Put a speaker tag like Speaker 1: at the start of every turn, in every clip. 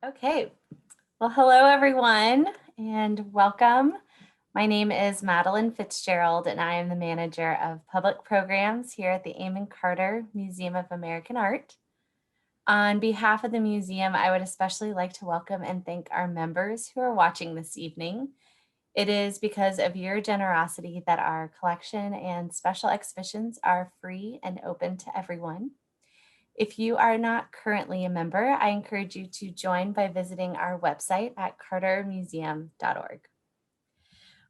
Speaker 1: Okay, well, hello everyone and welcome. My name is Madeline Fitzgerald and I am the manager of public programs here at the Amon Carter Museum of American Art. On behalf of the museum, I would especially like to welcome and thank our members who are watching this evening. It is because of your generosity that our collection and special exhibitions are free and open to everyone. If you are not currently a member, I encourage you to join by visiting our website at cartermuseum.org.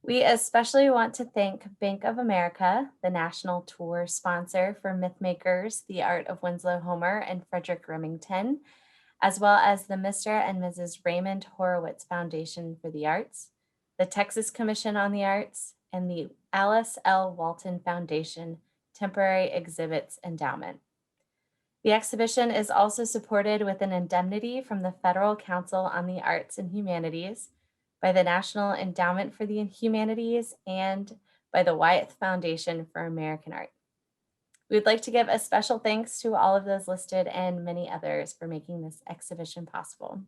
Speaker 1: We especially want to thank Bank of America, the national tour sponsor for Mythmakers, The Art of Winslow Homer and Frederick Remington, as well as the Mr. and Mrs. Raymond Horowitz Foundation for the Arts, the Texas Commission on the Arts, and the Alice L. Walton Foundation Temporary Exhibits Endowment. The exhibition is also supported with an indemnity from the Federal Council on the Arts and Humanities, by the National Endowment for the Humanities, and by the Wyeth Foundation for American Art. We would like to give a special thanks to all of those listed and many others for making this exhibition possible.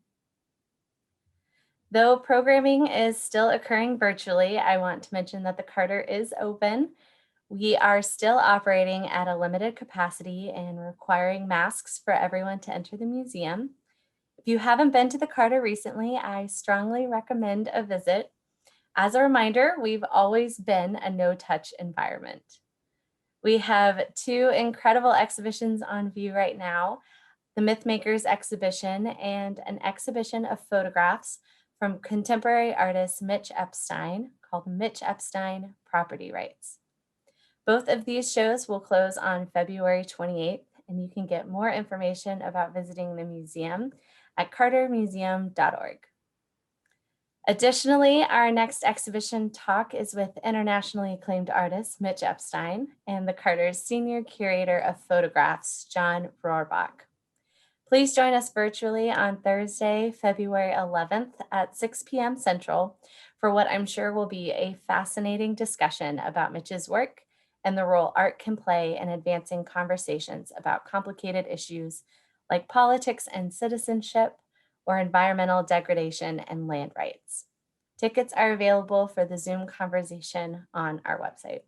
Speaker 1: Though programming is still occurring virtually, I want to mention that the Carter is open. We are still operating at a limited capacity and requiring masks for everyone to enter the museum. If you haven't been to the Carter recently, I strongly recommend a visit. As a reminder, we've always been a no-touch environment. We have two incredible exhibitions on view right now, the Mythmakers exhibition and an exhibition of photographs from contemporary artist Mitch Epstein called Mitch Epstein Property Rights. Both of these shows will close on February 28th, and you can get more information about visiting the museum at cartermuseum.org. Additionally, our next exhibition talk is with internationally acclaimed artist Mitch Epstein and the Carter's Senior Curator of Photographs, John Rohrbach. Please join us virtually on Thursday, February 11th at 6 p.m. Central for what I'm sure will be a fascinating discussion about Mitch's work and the role art can play in advancing conversations about complicated issues like politics and citizenship or environmental degradation and land rights. Tickets are available for the Zoom conversation on our website.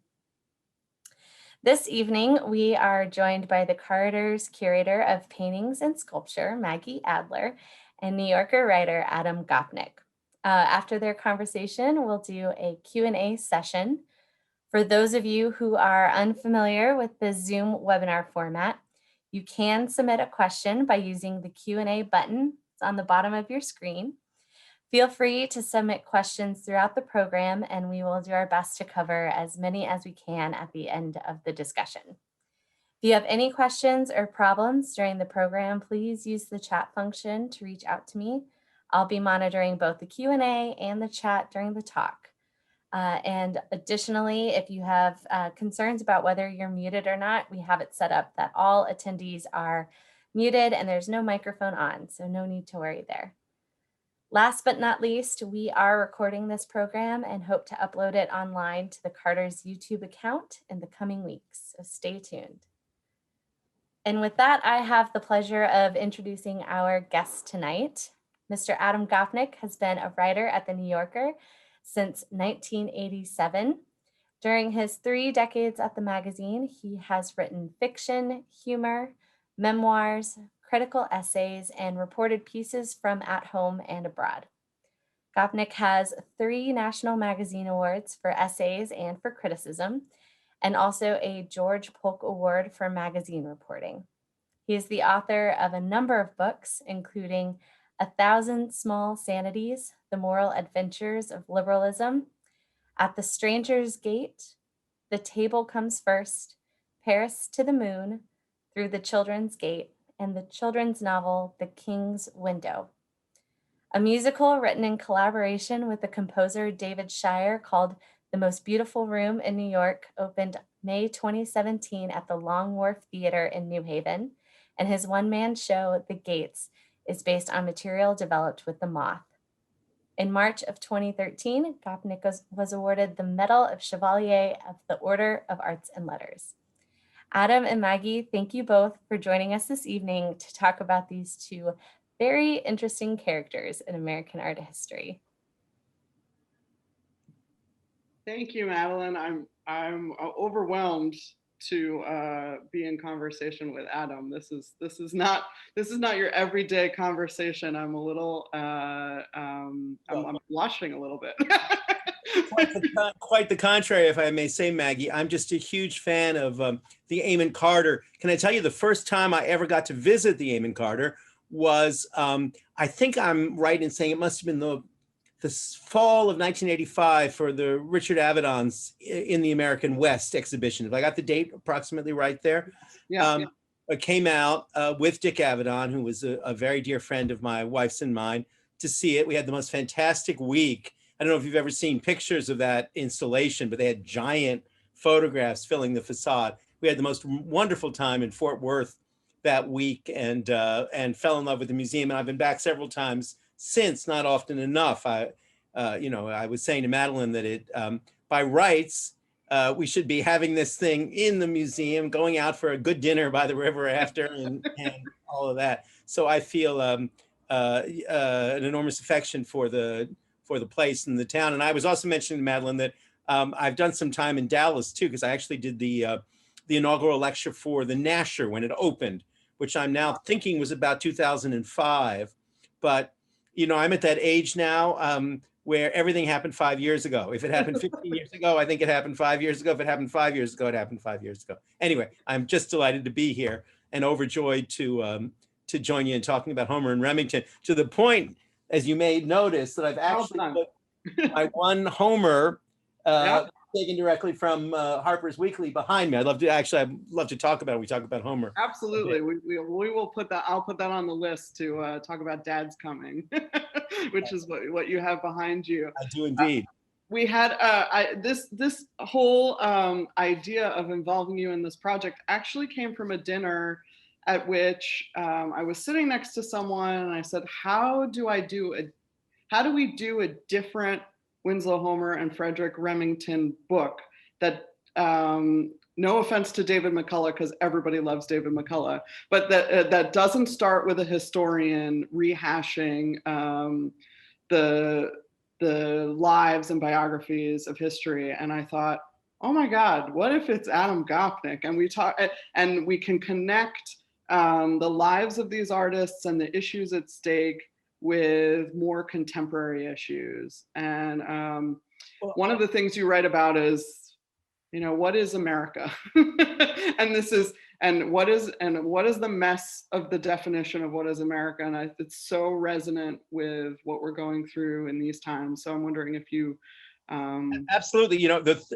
Speaker 1: This evening, we are joined by the Carter's Curator of Paintings and Sculpture, Maggie Adler, and New Yorker writer Adam Gopnik. After their conversation, we'll do a Q&A session. For those of you who are unfamiliar with the Zoom webinar format, you can submit a question by using the Q&A button. It's on the bottom of your screen. Feel free to submit questions throughout the program, and we will do our best to cover as many as we can at the end of the discussion. If you have any questions or problems during the program, please use the chat function to reach out to me. I'll be monitoring both the Q&A and the chat during the talk. And additionally, if you have concerns about whether you're muted or not, we have it set up that all attendees are muted and there's no microphone on, so no need to worry there. Last but not least, we are recording this program and hope to upload it online to the Carter's YouTube account in the coming weeks, so stay tuned. And with that, I have the pleasure of introducing our guest tonight. Mr. Adam Goffnick has been a writer at The New Yorker since 1987. During his 3 decades at the magazine, he has written fiction, humor, memoirs, critical essays, and reported pieces from at home and abroad. Gopnik has 3 National Magazine Awards for essays and for criticism, and also a George Polk Award for magazine reporting. He is the author of a number of books, including 1,000 Small Sanities, The Moral Adventures of Liberalism, At the Stranger's Gate, The Table Comes First, Paris to the Moon, Through the Children's Gate, and the children's novel, The King's Window. A musical written in collaboration with the composer David Shire called The Most Beautiful Room in New York opened May 2017 at the Long Wharf Theater in New Haven, and his one-man show, The Gates, is based on material developed with the Moth. In March of 2013, Gopnik was awarded the Medal of Chevalier of the Order of Arts and Letters. Adam and Maggie, thank you both for joining us this evening to talk about these 2 very interesting characters in American art history.
Speaker 2: Thank you, Madeline. I'm overwhelmed to be in conversation with Adam. This is not your everyday conversation. I'm a little I'm blushing a little bit.
Speaker 3: Quite the contrary, if I may say, Maggie. I'm just a huge fan of the Amon Carter. Can I tell you, the first time I ever got to visit the Amon Carter was, I think I'm right in saying it must have been the fall of 1985 for the Richard Avedon's In the American West exhibition. If I got the date approximately right there.
Speaker 2: Yeah,
Speaker 3: It came out with Dick Avedon, who was a very dear friend of my wife's and mine, to see it. We had the most fantastic week. I don't know if you've ever seen pictures of that installation, but they had giant photographs filling the facade. We had the most wonderful time in Fort Worth that week, and fell in love with the museum. And I've been back several times since, not often enough. I was saying to Madeline that it, by rights, we should be having this thing in the museum, going out for a good dinner by the river after, and all of that. So I feel an enormous affection for the place and the town. And I was also mentioning to Madeline that I've done some time in Dallas too, because I actually did the inaugural lecture for the Nasher when it opened, which I'm now thinking was about 2005. But I'm at that age now where everything happened 5 years ago. If it happened 15 years ago, I think it happened 5 years ago. If it happened 5 years ago, it happened 5 years ago. Anyway, I'm just delighted to be here and overjoyed to join you in talking about Homer and Remington, to the point, as you may notice, that I've actually put my one Homer taken directly from Harper's Weekly behind me. I'd love to talk about it. We talk about Homer.
Speaker 2: absolutely. We will put that. I'll put that on the list to talk about Dad's Coming, which is what you have behind you.
Speaker 3: I do indeed.
Speaker 2: We had this whole idea of involving you in this project actually came from a dinner at which I was sitting next to someone, and I said, how do we do a different Winslow Homer and Frederick Remington book that, no offense to David McCullough, because everybody loves David McCullough, but that doesn't start with a historian rehashing the lives and biographies of history. And I thought, oh my God, what if it's Adam Gopnik and we can connect the lives of these artists and the issues at stake with more contemporary issues. And one of the things you write about is, what is America? and what is the mess of the definition of what is America? And it's so resonant with what we're going through in these times. So I'm wondering if you
Speaker 3: absolutely.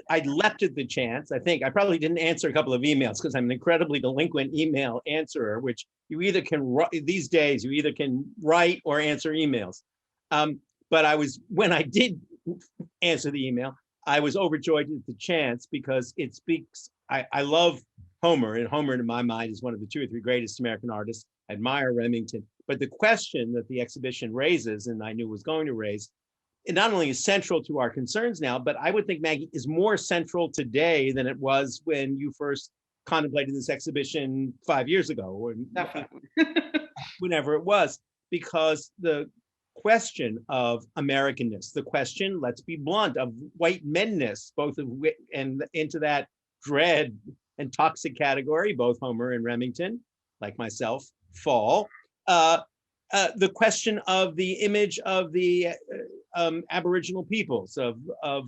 Speaker 3: I leapt at the chance. I think I probably didn't answer a couple of emails because I'm an incredibly delinquent email answerer, which you either can these days, you either can write or answer emails. But when I did answer the email, I was overjoyed at the chance because it speaks. I love Homer, and Homer in my mind is one of the 2 or 3 greatest American artists. I admire Remington, but the question that the exhibition raises, and I knew was going to raise, it not only is central to our concerns now, but I would think, Maggie, is more central today than it was when you first contemplated this exhibition 5 years ago, or
Speaker 2: definitely
Speaker 3: whenever it was, because the question of Americanness, the question, let's be blunt, of white menness, both of and into that dread and toxic category, both Homer and Remington, like myself, fall. The question of the image of the Aboriginal peoples, of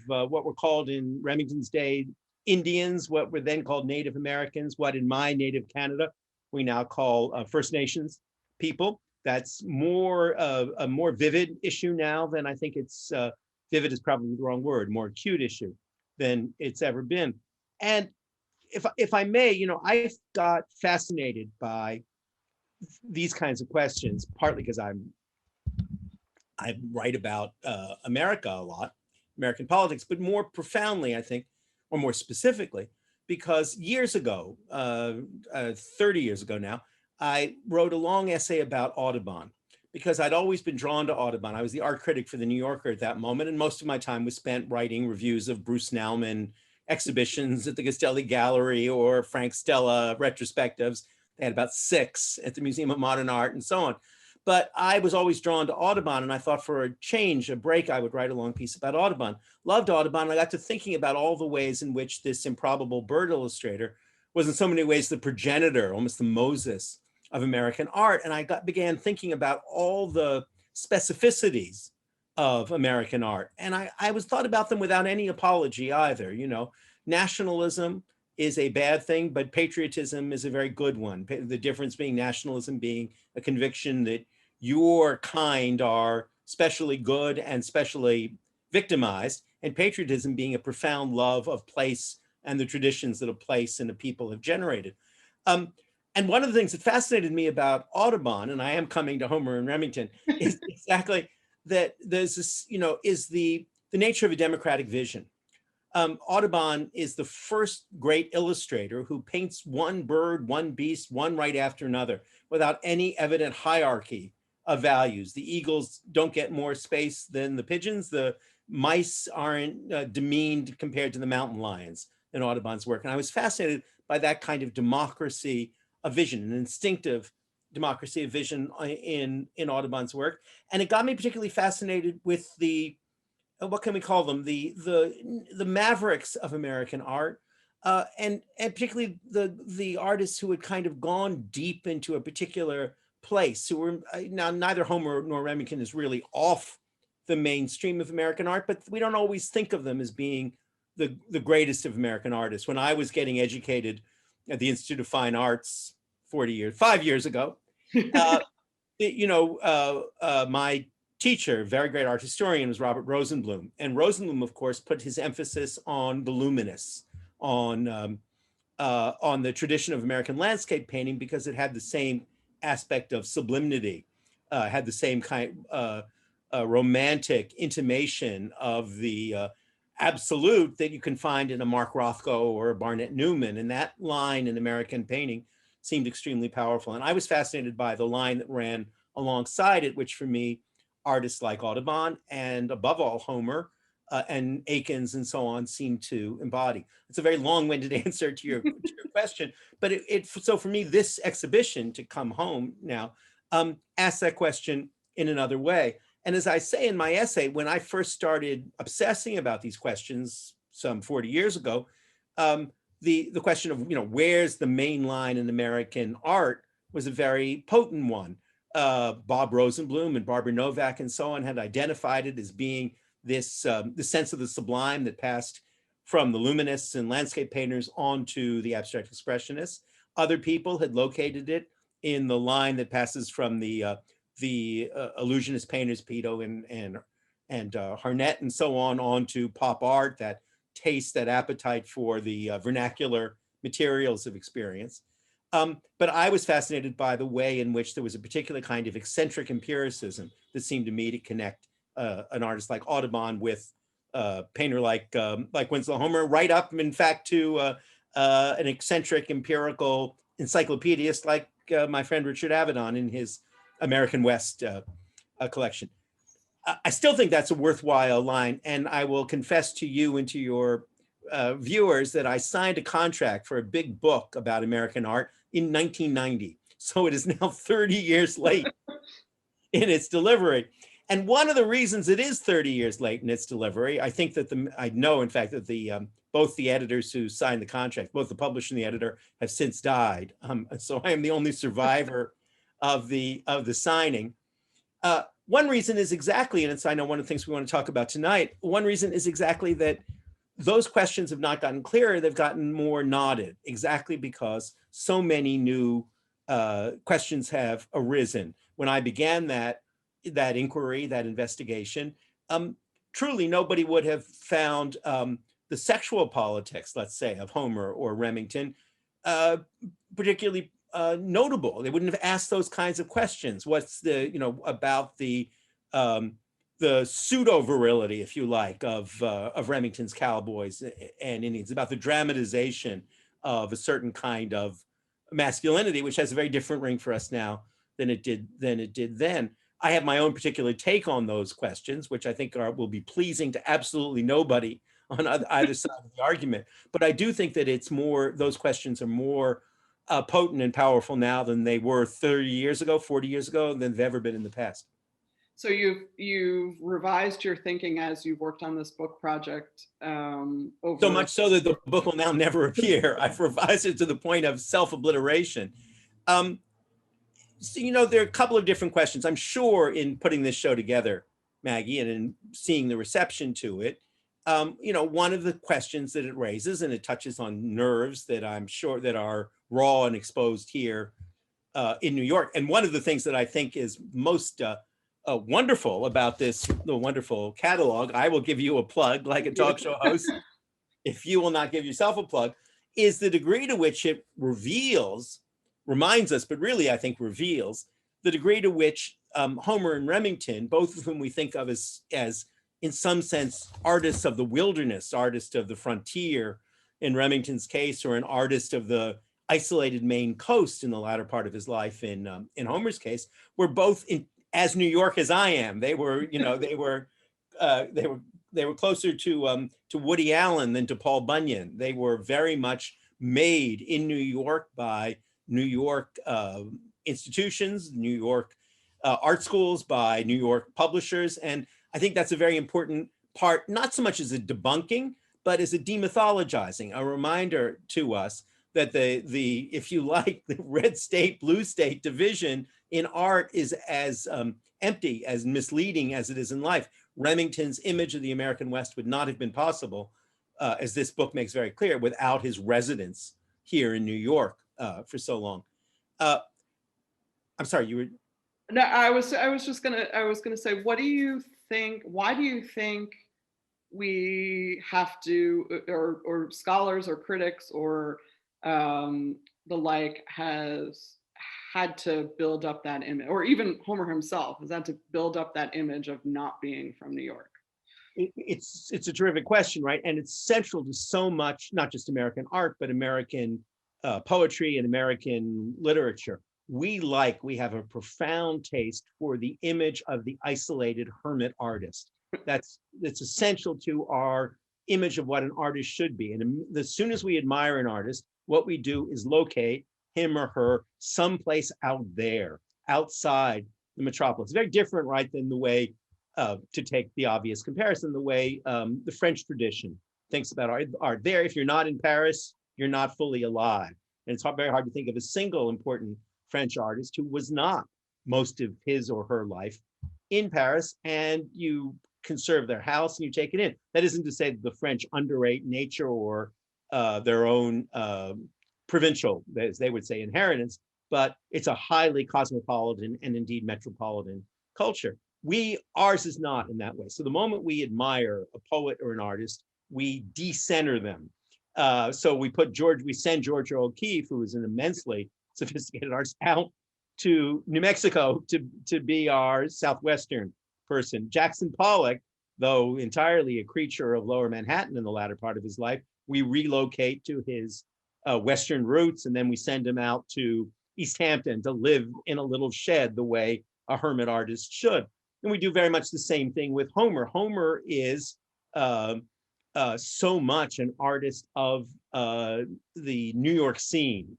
Speaker 3: what were called in Remington's day Indians, what were then called Native Americans, what in my native Canada we now call First Nations people. That's a more vivid issue now than I think it's, vivid is probably the wrong word, more acute issue than it's ever been. And if I may, I got fascinated by these kinds of questions, partly because I write about America a lot, American politics, but more profoundly, I think, or more specifically, because years ago, 30 years ago now, I wrote a long essay about Audubon, because I'd always been drawn to Audubon. I was the art critic for the New Yorker at that moment, and most of my time was spent writing reviews of Bruce Nauman exhibitions at the Castelli Gallery or Frank Stella retrospectives. They had about 6 at the Museum of Modern Art and so on. But I was always drawn to Audubon, and I thought for a change, a break, I would write a long piece about Audubon. Loved Audubon, and I got to thinking about all the ways in which this improbable bird illustrator was in so many ways the progenitor, almost the Moses of American art. And I began thinking about all the specificities of American art. And I was thought about them without any apology either. You know, nationalism is a bad thing, but patriotism is a very good one. The difference being nationalism being a conviction that your kind are specially good and specially victimized, and patriotism being a profound love of place and the traditions that a place and a people have generated. And one of the things that fascinated me about Audubon, and I am coming to Homer and Remington, is exactly that there's this, you know, is the nature of a democratic vision. Audubon is the first great illustrator who paints one bird, one beast, one right after another, without any evident hierarchy of values. The eagles don't get more space than the pigeons. The mice aren't demeaned compared to the mountain lions in Audubon's work. And I was fascinated by that kind of democracy of vision, an instinctive democracy of vision in Audubon's work. And it got me particularly fascinated with the, what can we call them? The Mavericks of American art, and particularly the artists who had kind of gone deep into a particular place, who were, now neither Homer nor Remington is really off the mainstream of American art, but we don't always think of them as being the greatest of American artists. When I was getting educated at the Institute of Fine Arts 5 years ago, my teacher, very great art historian, was Robert Rosenblum. And Rosenblum, of course, put his emphasis on the luminous, on the tradition of American landscape painting, because it had the same aspect of sublimity, had the same kind romantic intimation of the absolute that you can find in a Mark Rothko or a Barnett Newman. And that line in American painting seemed extremely powerful. And I was fascinated by the line that ran alongside it, which for me, artists like Audubon and above all Homer and Akins and so on seem to embody. It's a very long-winded answer to your question, but so for me, this exhibition, to come home now, asks that question in another way. And as I say in my essay, when I first started obsessing about these questions some 40 years ago, the question of, where's the main line in American art was a very potent one. Bob Rosenblum and Barbara Novak and so on had identified it as being this the sense of the sublime that passed from the Luminists and landscape painters onto the abstract expressionists. Other people had located it in the line that passes from the illusionist painters, Pito and Harnett and so on to pop art, that taste, that appetite for the vernacular materials of experience. But I was fascinated by the way in which there was a particular kind of eccentric empiricism that seemed to me to connect an artist like Audubon with a painter like Winslow Homer, right up, in fact, to an eccentric empirical encyclopedist like my friend Richard Avedon in his American West collection. I still think that's a worthwhile line, and I will confess to you and to your viewers that I signed a contract for a big book about American art in 1990. So it is now 30 years late in its delivery. And one of the reasons it is 30 years late in its delivery, I think that I know, in fact, that both the editors who signed the contract, both the publisher and the editor, have since died. So I am the only survivor of the signing. One reason is exactly, and it's, I know, one of the things we want to talk about tonight, one reason is exactly that those questions have not gotten clearer, they've gotten more knotted, exactly because so many new questions have arisen. When I began that inquiry, that investigation, truly nobody would have found the sexual politics, let's say, of Homer or Remington particularly notable. They wouldn't have asked those kinds of questions. What's the, about the pseudo virility, if you like, of Remington's cowboys and Indians, about the dramatization of a certain kind of masculinity, which has a very different ring for us now than it did then. I have my own particular take on those questions, which I think will be pleasing to absolutely nobody on either side of the argument. But I do think that those questions are more potent and powerful now than they were 30 years ago, 40 years ago, than they've ever been in the past.
Speaker 2: So you've revised your thinking as you've worked on this book project over.
Speaker 3: So much so that the book will now never appear. I've revised it to the point of self-obliteration. So, there are a couple of different questions. I'm sure in putting this show together, Maggie, and in seeing the reception to it, one of the questions that it raises, and it touches on nerves that I'm sure that are raw and exposed here in New York. And one of the things that I think is most wonderful about the wonderful catalog, I will give you a plug like a talk show host, if you will not give yourself a plug, is the degree to which it reminds us, but really I think reveals the degree to which Homer and Remington, both of whom we think of as in some sense artists of the wilderness, artists of the frontier in Remington's case, or an artist of the isolated Maine coast in the latter part of his life in Homer's case, were both as New York as I am. They were, they were closer to Woody Allen than to Paul Bunyan. They were very much made in New York by New York institutions, New York art schools, by New York publishers. And I think that's a very important part, not so much as a debunking, but as a demythologizing, a reminder to us that the if you like, the red state, blue state division in art is as empty, as misleading as it is in life. Remington's image of the American West would not have been possible, as this book makes very clear, without his residence here in New York for so long. I'm sorry, you were.
Speaker 2: No, I was gonna say, what do you think? Why do you think we have to, or scholars or critics or the like, has had to build up that image, or even Homer himself has had to build up that image of not being from New York?
Speaker 3: It's a terrific question, right? And it's central to so much, not just American art, but American poetry and American literature. We have a profound taste for the image of the isolated hermit artist. That's essential to our image of what an artist should be. And as soon as we admire an artist, what we do is locate him or her someplace out there, outside the metropolis. Very different, right, than the way, to take the obvious comparison, the way the French tradition thinks about art. There, if you're not in Paris, you're not fully alive. And it's very hard to think of a single important French artist who was not most of his or her life in Paris, and you conserve their house and you take it in. That isn't to say that the French underrate nature or their own provincial, as they would say, inheritance, but it's a highly cosmopolitan and indeed metropolitan culture. Ours is not in that way. So the moment we admire a poet or an artist, we decenter them. So we send George O'Keeffe, who is an immensely sophisticated artist, out to New Mexico to be our Southwestern person. Jackson Pollock, though entirely a creature of Lower Manhattan in the latter part of his life, we relocate to his Western roots, and then we send him out to East Hampton to live in a little shed the way a hermit artist should. And we do very much the same thing with Homer. Homer is so much an artist of the New York scene,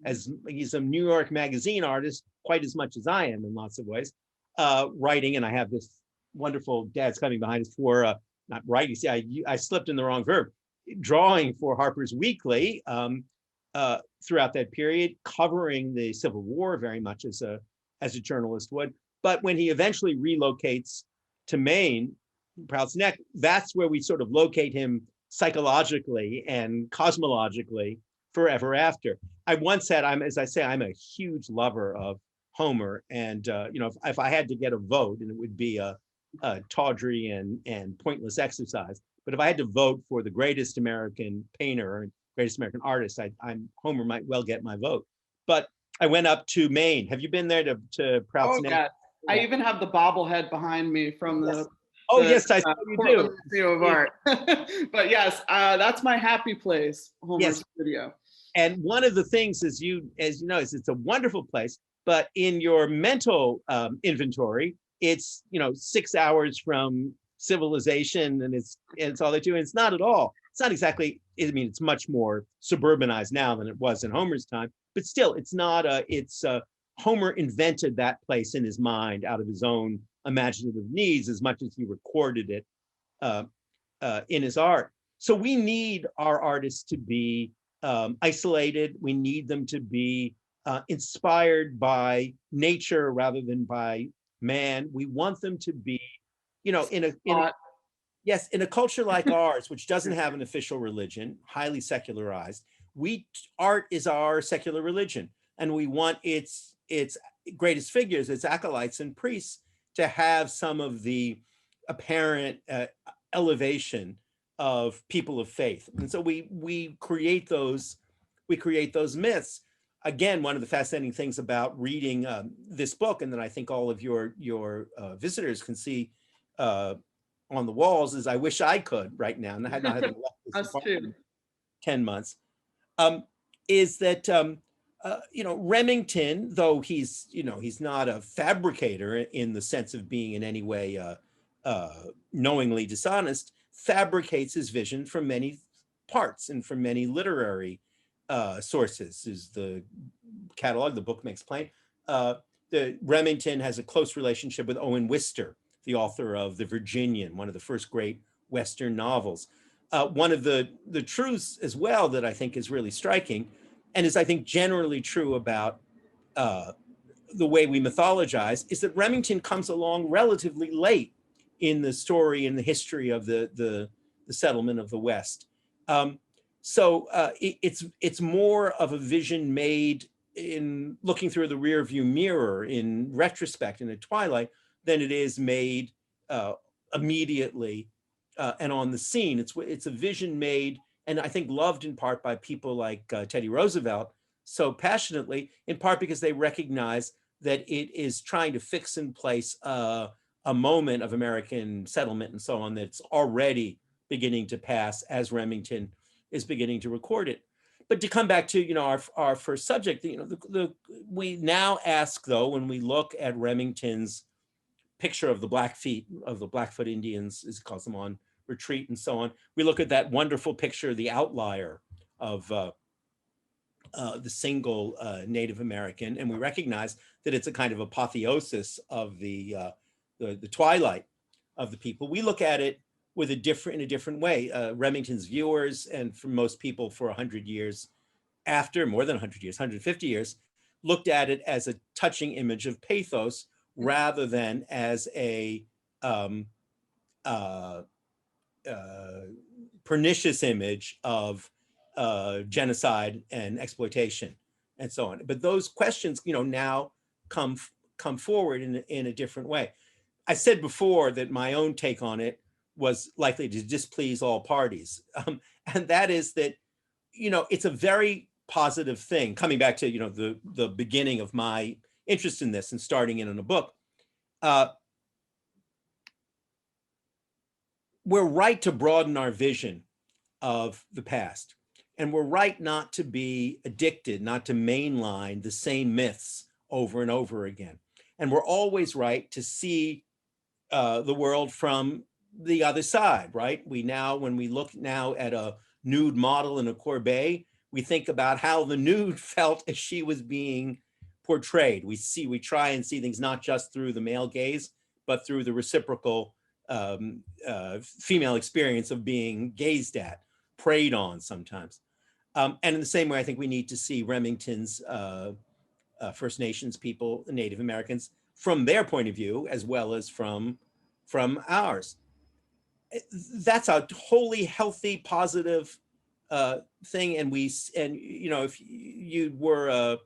Speaker 3: as he's a New York magazine artist quite as much as I am in lots of ways, writing. And I have this wonderful, Dad's coming behind us, for not writing. See, I slipped in the wrong verb. Drawing for Harper's Weekly throughout that period, covering the Civil War very much as a journalist would. But when he eventually relocates to Maine, Prout's Neck, that's where we sort of locate him psychologically and cosmologically forever after. I once said, I'm a huge lover of Homer, and if I had to get a vote, and it would be a tawdry and pointless exercise, but if I had to vote for the greatest American painter and greatest American artist, Homer might well get my vote. But I went up to Maine. Have you been there to Prout's Neck?
Speaker 2: God. I even have the bobblehead behind me from the.
Speaker 3: Oh, yes, I saw you do.
Speaker 2: Museum of Art. But yes, that's my happy place, Homer's studio.
Speaker 3: And one of the things, as you know, is it's a wonderful place, but in your mental inventory, it's 6 hours from civilization, and it's all they do. And it's not at all. It's not exactly. I mean, it's much more suburbanized now than it was in Homer's time, but still, it's not a, Homer invented that place in his mind out of his own imaginative needs as much as he recorded it in his art. So we need our artists to be isolated. We need them to be inspired by nature rather than by man. We want them to be, yes, in a culture like ours, which doesn't have an official religion, highly secularized, art is our secular religion, and we want its greatest figures, its acolytes and priests, to have some of the apparent elevation of people of faith. And so we create those myths. Again, one of the fascinating things about reading this book, and that I think all of your visitors can see on the walls, is I wish I could right now, and I not having left this apartment 10 months, is that Remington, though he's not a fabricator in the sense of being in any way knowingly dishonest, fabricates his vision from many parts and from many literary sources, is the catalog the book makes plain. The Remington has a close relationship with Owen Wister, the author of The Virginian, one of the first great Western novels. One of the truths as well that I think is really striking, and is I think generally true about the way we mythologize, is that Remington comes along relatively late in the story and the history of the settlement of the West. So it's more of a vision made in looking through the rear view mirror in retrospect in the twilight than it is made immediately and on the scene. It's a vision made, and I think loved in part by people like Teddy Roosevelt so passionately, in part because they recognize that it is trying to fix in place a moment of American settlement and so on that's already beginning to pass as Remington is beginning to record it. But to come back to our first subject, we now ask, though, when we look at Remington's picture of the Blackfoot Indians, as he calls them, on retreat and so on, we look at that wonderful picture, the outlier of the single Native American, and we recognize that it's a kind of apotheosis of the twilight of the people. We look at it in a different way. Remington's viewers, and for most people for 100 years after, more than 100 years, 150 years, looked at it as a touching image of pathos rather than as a pernicious image of genocide and exploitation and so on. But those questions, now come forward in a different way. I said before that my own take on it was likely to displease all parties, and that is that it's a very positive thing. Coming back to the beginning of my interest in this and starting it in a book, we're right to broaden our vision of the past, and we're right not to be addicted, not to mainline the same myths over and over again. And we're always right to see the world from the other side, right? When we look now at a nude model in a corbeille, we think about how the nude felt as she was being portrayed. We try and see things not just through the male gaze, but through the reciprocal female experience of being gazed at, preyed on sometimes. And in the same way, I think we need to see Remington's First Nations people, Native Americans, from their point of view, as well as from ours. That's a wholly healthy, positive thing. And if you were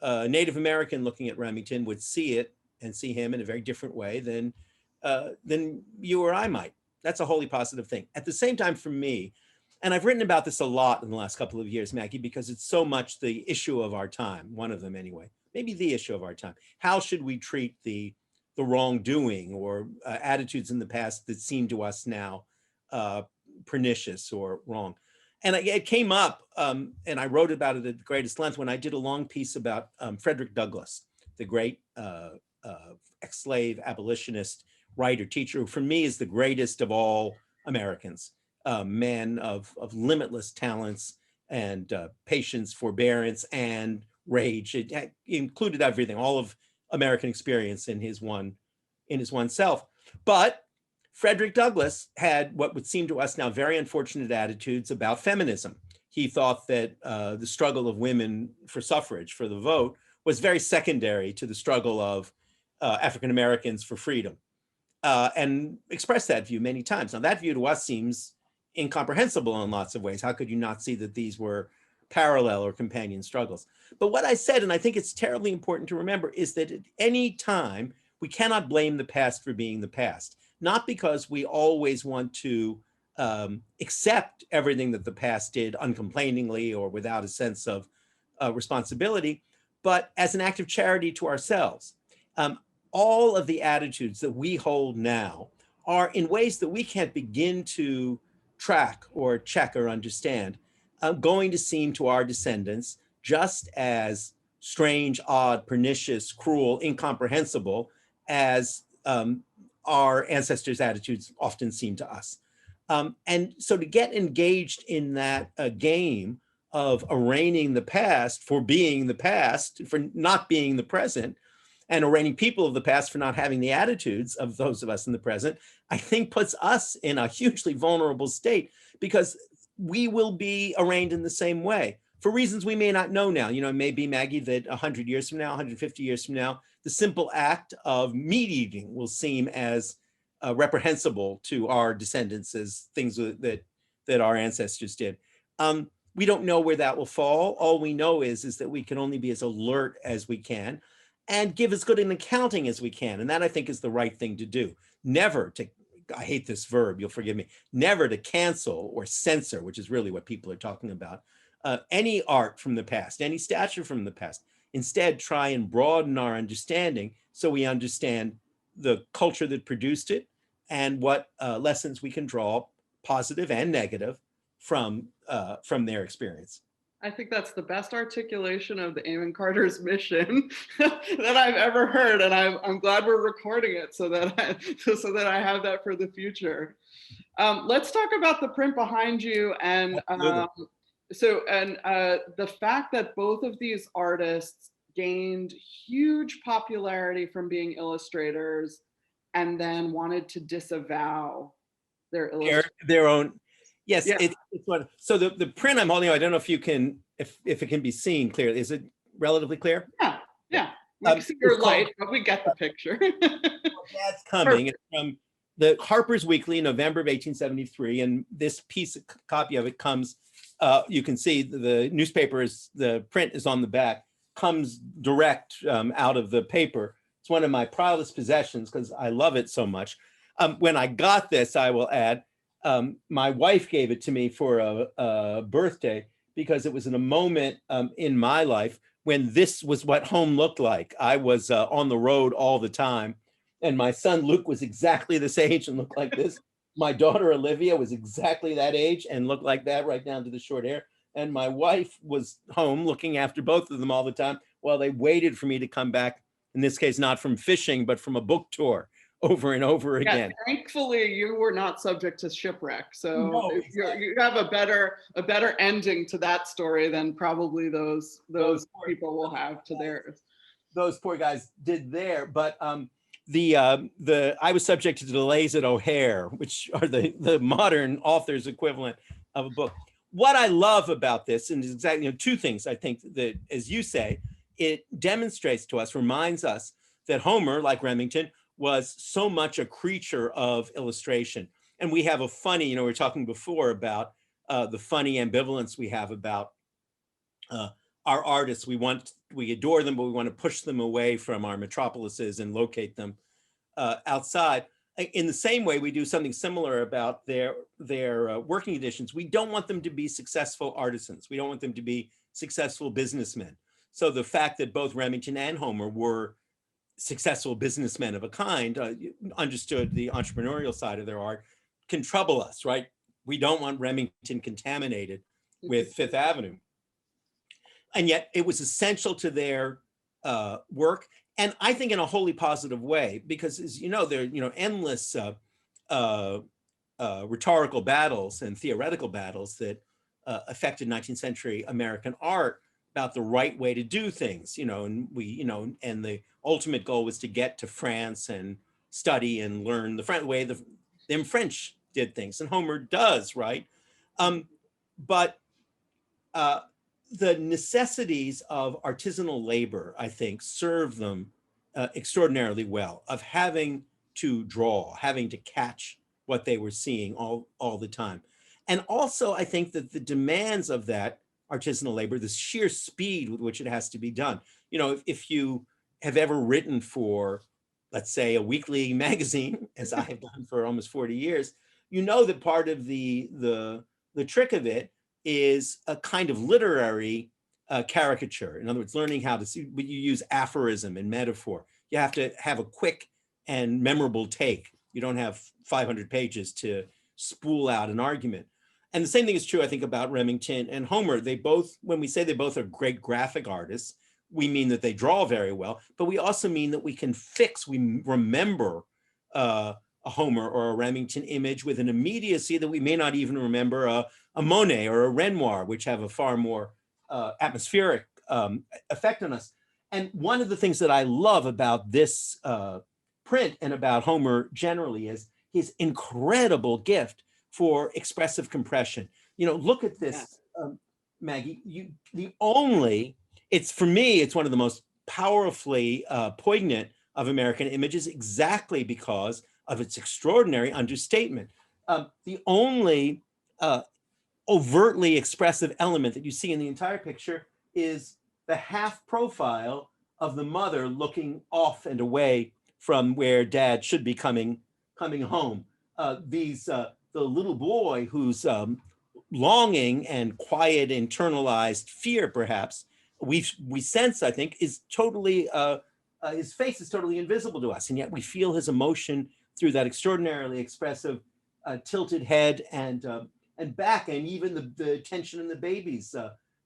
Speaker 3: a Native American looking at Remington, would see it and see him in a very different way than you or I might. That's a wholly positive thing. At the same time, for me, and I've written about this a lot in the last couple of years, Maggie, because it's so much the issue of our time, one of them anyway, maybe the issue of our time. How should we treat the wrongdoing or attitudes in the past that seem to us now pernicious or wrong? And it came up, and I wrote about it at greatest length when I did a long piece about Frederick Douglass, the great ex-slave abolitionist writer, teacher, who for me is the greatest of all Americans, man of limitless talents and patience, forbearance, and rage. It included everything, all of American experience in his one self. But Frederick Douglass had what would seem to us now very unfortunate attitudes about feminism. He thought that the struggle of women for suffrage, for the vote, was very secondary to the struggle of African Americans for freedom, and expressed that view many times. Now, that view to us seems incomprehensible in lots of ways. How could you not see that these were parallel or companion struggles? But what I said, and I think it's terribly important to remember, is that at any time, we cannot blame the past for being the past. Not because we always want to accept everything that the past did uncomplainingly or without a sense of responsibility, but as an act of charity to ourselves. All of the attitudes that we hold now are in ways that we can't begin to track or check or understand, going to seem to our descendants just as strange, odd, pernicious, cruel, incomprehensible as our ancestors' attitudes often seem to us. And so to get engaged in that game of arraigning the past for being the past, for not being the present, and arraigning people of the past for not having the attitudes of those of us in the present, I think puts us in a hugely vulnerable state, because we will be arraigned in the same way for reasons we may not know now. You know, it may be, Maggie, that 100 years from now, 150 years from now, the simple act of meat eating will seem as reprehensible to our descendants as things that our ancestors did. We don't know where that will fall. All we know is that we can only be as alert as we can and give as good an accounting as we can. And that, I think, is the right thing to do. Never to, I hate this verb, you'll forgive me, never to cancel or censor, which is really what people are talking about, any art from the past, any statue from the past. Instead, try and broaden our understanding so we understand the culture that produced it and what lessons we can draw, positive and negative, from their experience.
Speaker 2: I think that's the best articulation of the Amon Carter's mission that I've ever heard, and I'm glad we're recording it so that I have that for the future. Let's talk about the print behind you, and the fact that both of these artists gained huge popularity from being illustrators, and then wanted to disavow their
Speaker 3: own. Yes,
Speaker 2: yeah.
Speaker 3: it's what. So the print I'm holding, I don't know if you can, if it can be seen clearly. Is it relatively clear?
Speaker 2: Yeah. We can see your light, but we get the picture.
Speaker 3: That's coming. It's from the Harper's Weekly, November of 1873, and this copy of it comes. You can see the newspaper the print is on the back, comes direct out of the paper. It's one of my proudest possessions because I love it so much. When I got this, I will add, my wife gave it to me for a birthday because it was in a moment in my life when this was what home looked like. I was on the road all the time, and my son Luke was exactly this age and looked like this. My daughter Olivia was exactly that age and looked like that, right down to the short hair. And my wife was home looking after both of them all the time while they waited for me to come back, in this case, not from fishing, but from a book tour, over and over again.
Speaker 2: Thankfully, you were not subject to shipwreck, so
Speaker 3: no, exactly.
Speaker 2: You have a better ending to that story than probably those people will have to theirs.
Speaker 3: Those poor guys did there, but I was subject to delays at O'Hare, which are the modern author's equivalent of a book. What I love about this, and exactly two things, I think, that, as you say, it demonstrates to us, reminds us that Homer, like Remington, was so much a creature of illustration. And we have a funny, we were talking before about the funny ambivalence we have about our artists. We adore them, but we want to push them away from our metropolises and locate them outside. In the same way, we do something similar about their working conditions. We don't want them to be successful artisans. We don't want them to be successful businessmen. So the fact that both Remington and Homer were successful businessmen of a kind, understood the entrepreneurial side of their art, can trouble us, right? We don't want Remington contaminated with Fifth Avenue. And yet it was essential to their work. And I think in a wholly positive way, because as you know, there are endless rhetorical battles and theoretical battles that affected 19th century American art about the right way to do things, and and the ultimate goal was to get to France and study and learn the French way them French did things, and Homer does, right? But uh, the necessities of artisanal labor, I think, serve them extraordinarily well, of having to draw, having to catch what they were seeing all the time. And also, I think that the demands of that artisanal labor, the sheer speed with which it has to be done. If you have ever written for, let's say, a weekly magazine, as I have done for almost 40 years, you know that part of the trick of it is a kind of literary caricature. In other words, learning how to see, you use aphorism and metaphor. You have to have a quick and memorable take. You don't have 500 pages to spool out an argument. And the same thing is true, I think, about Remington and Homer. They both, when we say they both are great graphic artists, we mean that they draw very well, but we also mean that we remember a Homer or a Remington image with an immediacy that we may not even remember a Monet or a Renoir, which have a far more atmospheric effect on us. And one of the things that I love about this print and about Homer generally is his incredible gift for expressive compression. Look at this, Maggie. For me, it's one of the most powerfully poignant of American images, exactly because of its extraordinary understatement. The only overtly expressive element that you see in the entire picture is the half profile of the mother looking off and away from where dad should be coming home. The little boy who's longing and quiet internalized fear, perhaps, we sense, I think, is totally, his face is totally invisible to us. And yet we feel his emotion through that extraordinarily expressive tilted head and back, and even the tension in the baby's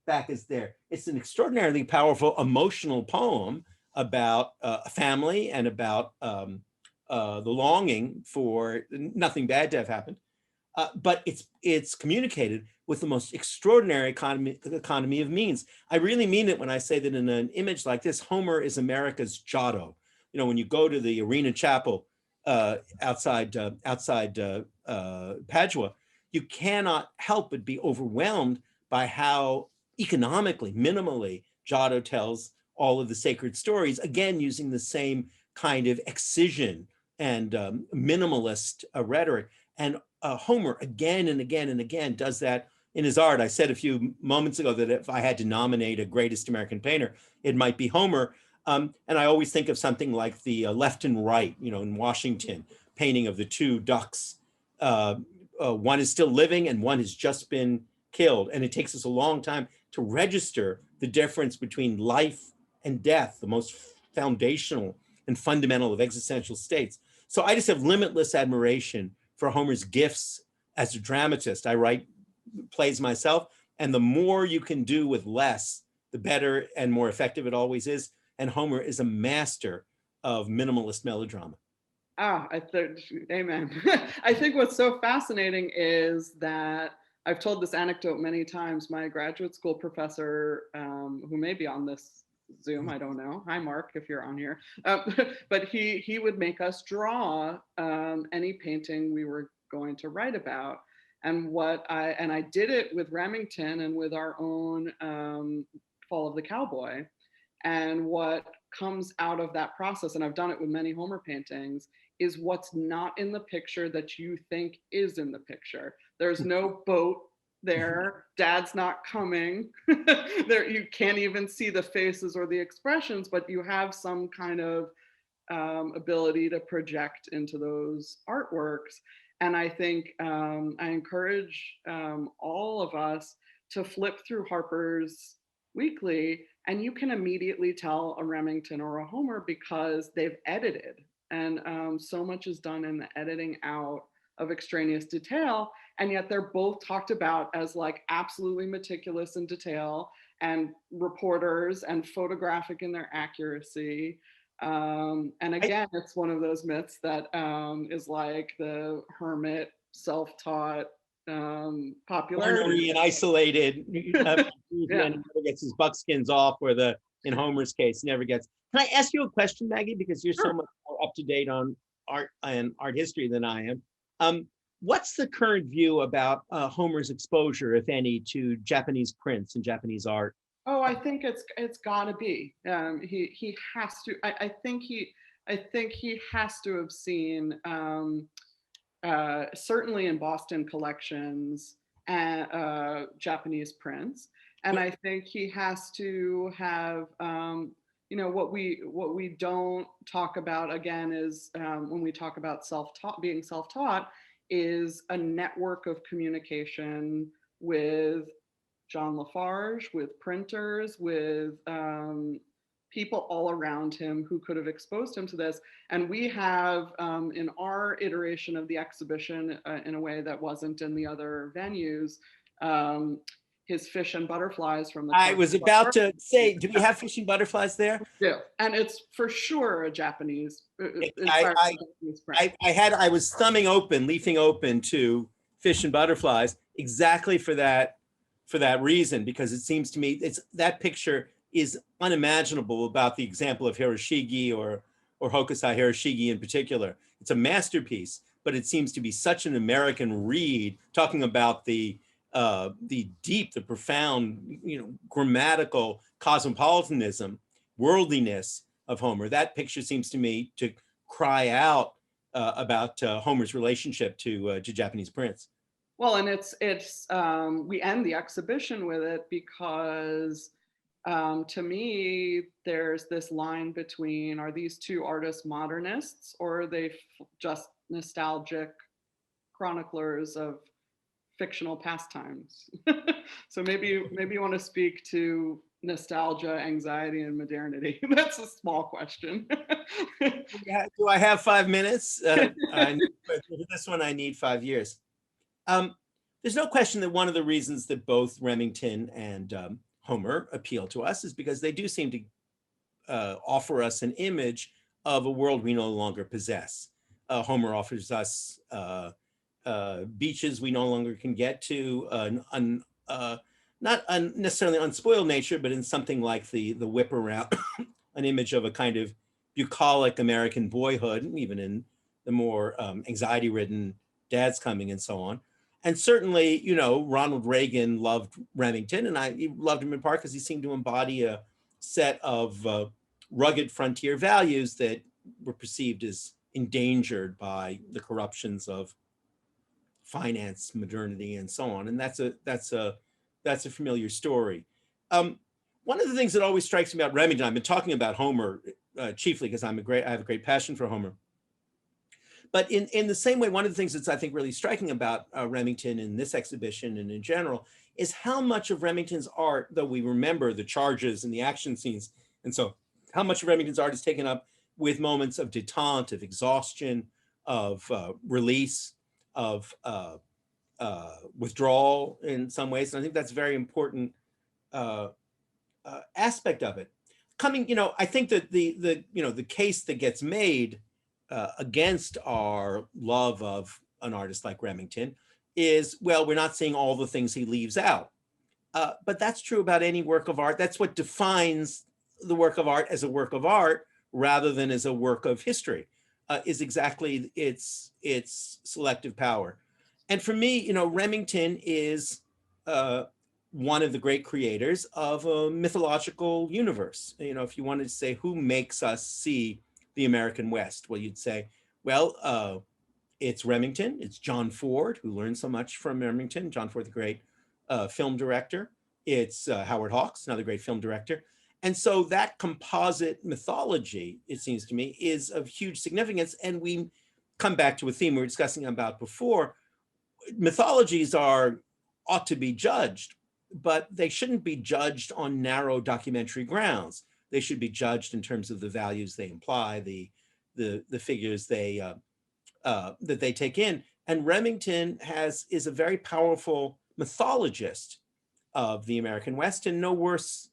Speaker 3: back is there. It's an extraordinarily powerful emotional poem about a family and about the longing for nothing bad to have happened. But it's communicated with the most extraordinary economy of means. I really mean it when I say that in an image like this, Homer is America's Giotto. When you go to the Arena Chapel outside Padua, you cannot help but be overwhelmed by how economically, minimally, Giotto tells all of the sacred stories, again, using the same kind of excision and minimalist rhetoric. And Homer, again and again and again, does that in his art. I said a few moments ago that if I had to nominate a greatest American painter, it might be Homer. And I always think of something like the Left and Right, in Washington, painting of the two ducks. One is still living and one has just been killed. And it takes us a long time to register the difference between life and death, the most foundational and fundamental of existential states. So I just have limitless admiration for Homer's gifts as a dramatist. I write plays myself, and the more you can do with less, the better and more effective it always is. And Homer is a master of minimalist melodrama.
Speaker 2: Amen. I think what's so fascinating is that I've told this anecdote many times. My graduate school professor, who may be on this Zoom, I don't know. Hi, Mark, if you're on here. But he would make us draw any painting we were going to write about. And I did it with Remington and with our own Fall of the Cowboy. And what comes out of that process, and I've done it with many Homer paintings, is what's not in the picture that you think is in the picture. There's no boat there. Dad's not coming. There, you can't even see the faces or the expressions, but you have some kind of ability to project into those artworks. And I think I encourage all of us to flip through Harper's Weekly, and you can immediately tell a Remington or a Homer because they've edited. And so much is done in the editing out of extraneous detail. And yet they're both talked about as like absolutely meticulous in detail and reporters and photographic in their accuracy. And again, it's one of those myths that is like the hermit, self-taught popularity.
Speaker 3: Ornery and isolated. And
Speaker 2: Yeah.
Speaker 3: never gets his buckskins off, or in Homer's case, never gets. Can I ask you a question, Maggie? Because you're so
Speaker 2: Sure.
Speaker 3: much more up to date on art and art history than I am. What's the current view about Homer's exposure, if any, to Japanese prints and Japanese art?
Speaker 2: Oh, I think it's got to be. He has to. I think he has to have seen, certainly in Boston collections, Japanese prints, and I think he has to have. What we don't talk about again is, when we talk about being self-taught, is a network of communication with John Lafarge, with printers, with people all around him who could have exposed him to this. And we have, in our iteration of the exhibition, in a way that wasn't in the other venues, his fish and butterflies from the.
Speaker 3: I was about to say, do we have fish and butterflies there?
Speaker 2: Yeah, and it's for sure a Japanese.
Speaker 3: I was thumbing open, leafing open to fish and butterflies exactly for that reason, because it seems to me that picture is unimaginable about the example of Hiroshige or Hokusai Hiroshige in particular. It's a masterpiece, but it seems to be such an American read, talking about the deep, the profound, grammatical cosmopolitanism, worldliness of Homer. That picture seems to me to cry out about Homer's relationship to Japanese prints.
Speaker 2: Well, and it's we end the exhibition with it because, to me, there's this line between, are these two artists modernists, or are they just nostalgic chroniclers of fictional pastimes? So maybe you want to speak to nostalgia, anxiety, and modernity. That's a small question.
Speaker 3: Do I have 5 minutes? For this one, I need 5 years. There's no question that one of the reasons that both Remington and Homer appeal to us is because they do seem to offer us an image of a world we no longer possess. Homer offers us beaches we no longer can get to, not necessarily unspoiled nature, but in something like the whip around, an image of a kind of bucolic American boyhood, even in the more anxiety-ridden Dad's Coming and so on. And certainly, Ronald Reagan loved Remington, and he loved him in part because he seemed to embody a set of rugged frontier values that were perceived as endangered by the corruptions of finance, modernity, and so on. And that's a familiar story. One of the things that always strikes me about Remington, I've been talking about Homer chiefly because I have a great passion for Homer. But in the same way, one of the things that's, I think, really striking about Remington in this exhibition and in general is how much of Remington's art, though we remember the charges and the action scenes, and so how much of Remington's art is taken up with moments of detente, of exhaustion, of release, of withdrawal in some ways. And I think that's a very important aspect of it. I think that the case that gets made against our love of an artist like Remington is, well, we're not seeing all the things he leaves out. But that's true about any work of art. That's what defines the work of art as a work of art rather than as a work of history, is exactly its selective power. And for me, Remington is one of the great creators of a mythological universe. If you wanted to say who makes us see the American West, well, you'd say, well, it's Remington, it's John Ford, who learned so much from Remington, John Ford, the great film director. It's Howard Hawks, another great film director. And so that composite mythology, it seems to me, is of huge significance. And we come back to a theme we were discussing about before. Mythologies ought to be judged, but they shouldn't be judged on narrow documentary grounds. They should be judged in terms of the values they imply, the figures that they take in. And Remington is a very powerful mythologist of the American West, and no worse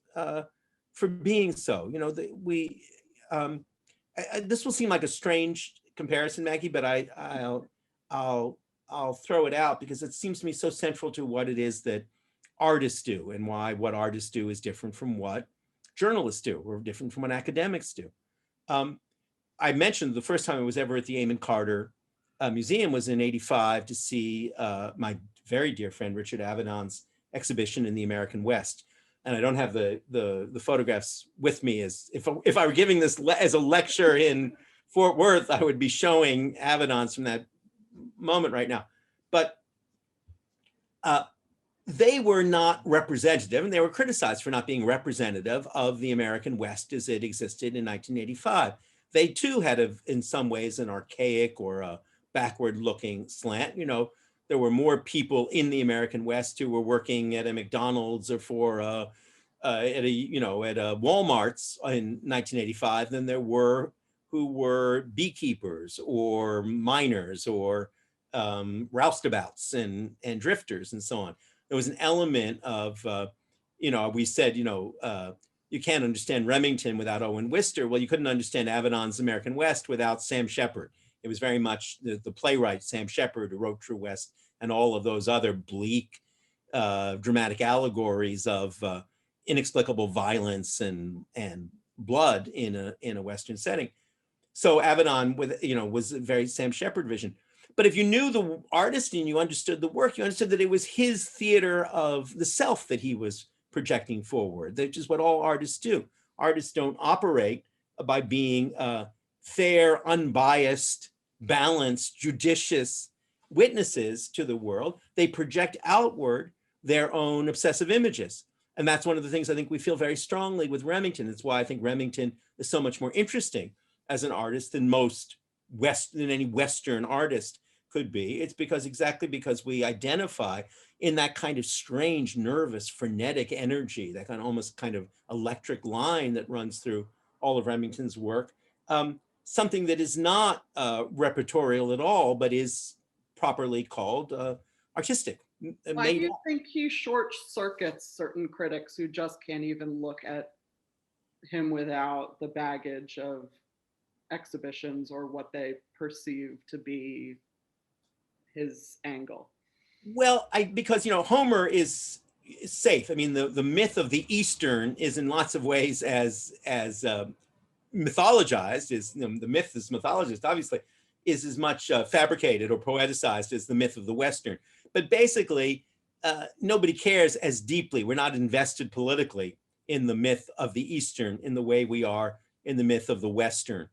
Speaker 3: for being so. This will seem like a strange comparison, Maggie, but I'll I'll throw it out because it seems to me so central to what it is that artists do, and why what artists do is different from what journalists do, or different from what academics do. I mentioned the first time I was ever at the Amon Carter Museum was in '85 to see my very dear friend Richard Avedon's exhibition in the American West. And I don't have the photographs with me. As if I were giving this as a lecture in Fort Worth, I would be showing Avedon's from that moment right now. But they were not representative, and they were criticized for not being representative of the American West as it existed in 1985. They too had, in some ways, an archaic or a backward-looking slant. You know, there were more people in the American West who were working at a McDonald's or at a Walmart's in 1985 than there were who were beekeepers or miners or roustabouts and drifters and so on. There was an element of, we said, you can't understand Remington without Owen Wister. Well, you couldn't understand Avedon's American West without Sam Shepard. It was very much the playwright Sam Shepard who wrote True West and all of those other bleak, dramatic allegories of inexplicable violence and blood in a Western setting. So Avedon was a very Sam Shepard vision. But if you knew the artist and you understood the work, you understood that it was his theater of the self that he was projecting forward, which is what all artists do. Artists don't operate by being fair, unbiased, balanced, judicious witnesses to the world. They project outward their own obsessive images. And that's one of the things I think we feel very strongly with Remington. It's why I think Remington is so much more interesting as an artist than any Western artist could be. It's exactly because we identify in that kind of strange, nervous, frenetic energy, that almost kind of electric line that runs through all of Remington's work, something that is not repertorial at all, but is properly called artistic.
Speaker 2: Why do you think he short circuits certain critics who just can't even look at him without the baggage of exhibitions or what they perceive to be his angle?
Speaker 3: Well, because Homer is safe. I mean, the myth of the Eastern is in lots of ways as mythologized. The myth is mythologized, obviously, is as much fabricated or poeticized as the myth of the Western. But basically, nobody cares as deeply. We're not invested politically in the myth of the Eastern in the way we are in the myth of the Western.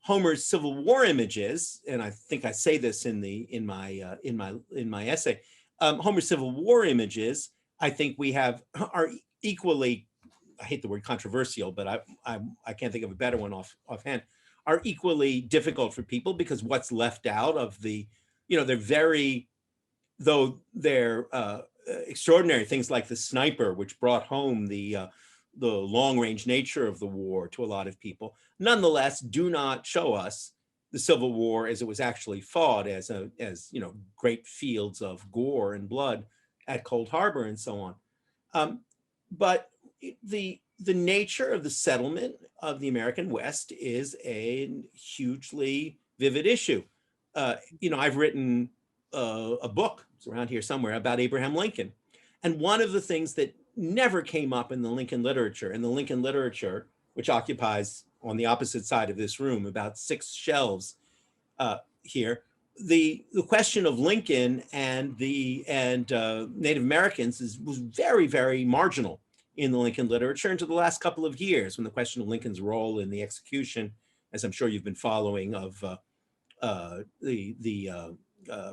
Speaker 3: Homer's Civil War images, and I think I say this in my essay, Homer's Civil War images, I think are equally, I hate the word controversial, but I can't think of a better one offhand, are equally difficult for people because what's left out of they're extraordinary things like the sniper, which brought home the long-range nature of the war to a lot of people, nonetheless do not show us the Civil War as it was actually fought, as great fields of gore and blood at Cold Harbor and so on. But the nature of the settlement of the American West is a hugely vivid issue. I've written a book, it's around here somewhere, about Abraham Lincoln. And one of the things that never came up in the Lincoln literature, which occupies on the opposite side of this room about 6 shelves here, the question of Lincoln and Native Americans was very, very marginal in the Lincoln literature until the last couple of years, when the question of Lincoln's role in the execution, as I'm sure you've been following, of the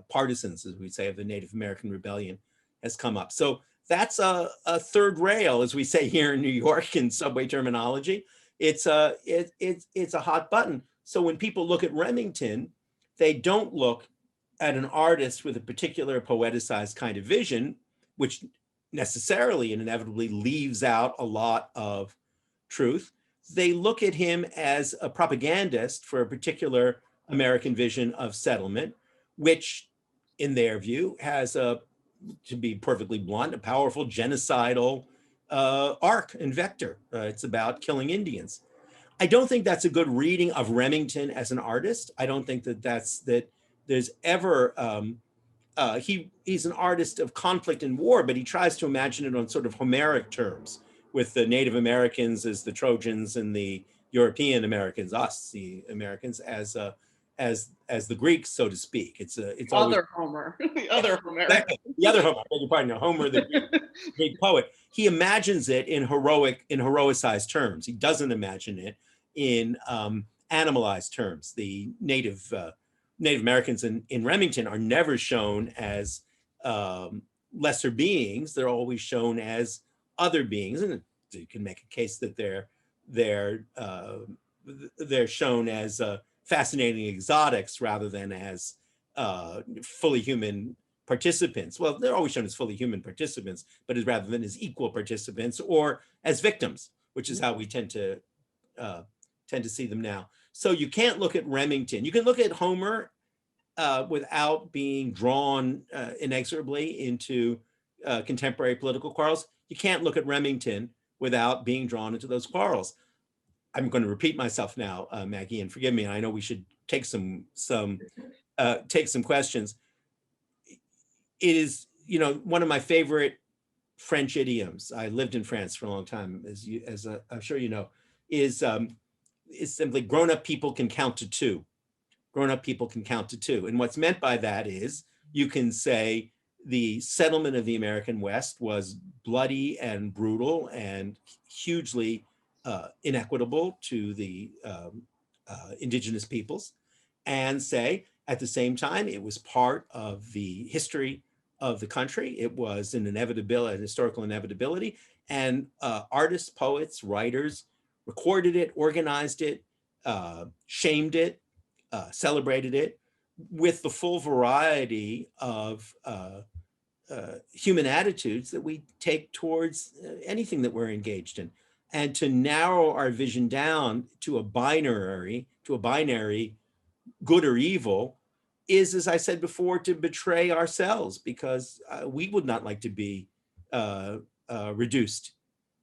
Speaker 3: partisans, as we say, of the Native American Rebellion has come up. So that's a third rail, as we say here in New York in subway terminology. It's a hot button. So when people look at Remington, they don't look at an artist with a particular poeticized kind of vision, which necessarily and inevitably leaves out a lot of truth. They look at him as a propagandist for a particular American vision of settlement, which in their view has to be perfectly blunt, a powerful genocidal arc and vector. It's about killing Indians. I don't think that's a good reading of Remington as an artist. I don't think that there's ever he's an artist of conflict and war, but he tries to imagine it on sort of Homeric terms, with the Native Americans as the Trojans and the European Americans, us, the Americans, as the Greeks, so to speak. It's always
Speaker 2: Other Homer, the other Homer.
Speaker 3: the other Homer, I beg your pardon, Homer, the Greek poet. He imagines it in heroicized terms. He doesn't imagine it in animalized terms. The Native Americans in Remington are never shown as lesser beings. They're always shown as other beings, and you can make a case that they're shown as fascinating exotics rather than as fully human participants. Well, they're always shown as fully human participants, but rather than as equal participants or as victims, which is how we tend to see them now. So you can't look at Remington. You can look at Homer without being drawn inexorably into contemporary political quarrels. You can't look at Remington without being drawn into those quarrels. I'm going to repeat myself now, Maggie, and forgive me. I know we should take some questions. It is, one of my favorite French idioms. I lived in France for a long time, as I'm sure you know, is simply grown-up people can count to two. Grown-up people can count to two. And what's meant by that is you can say the settlement of the American West was bloody and brutal and hugely inequitable to the indigenous peoples, and say at the same time it was part of the history of the country. It was an historical inevitability, and artists, poets, writers recorded it, organized it, shamed it, celebrated it with the full variety of human attitudes that we take towards anything that we're engaged in. And to narrow our vision down to a binary good or evil is, as I said before, to betray ourselves, because we would not like to be reduced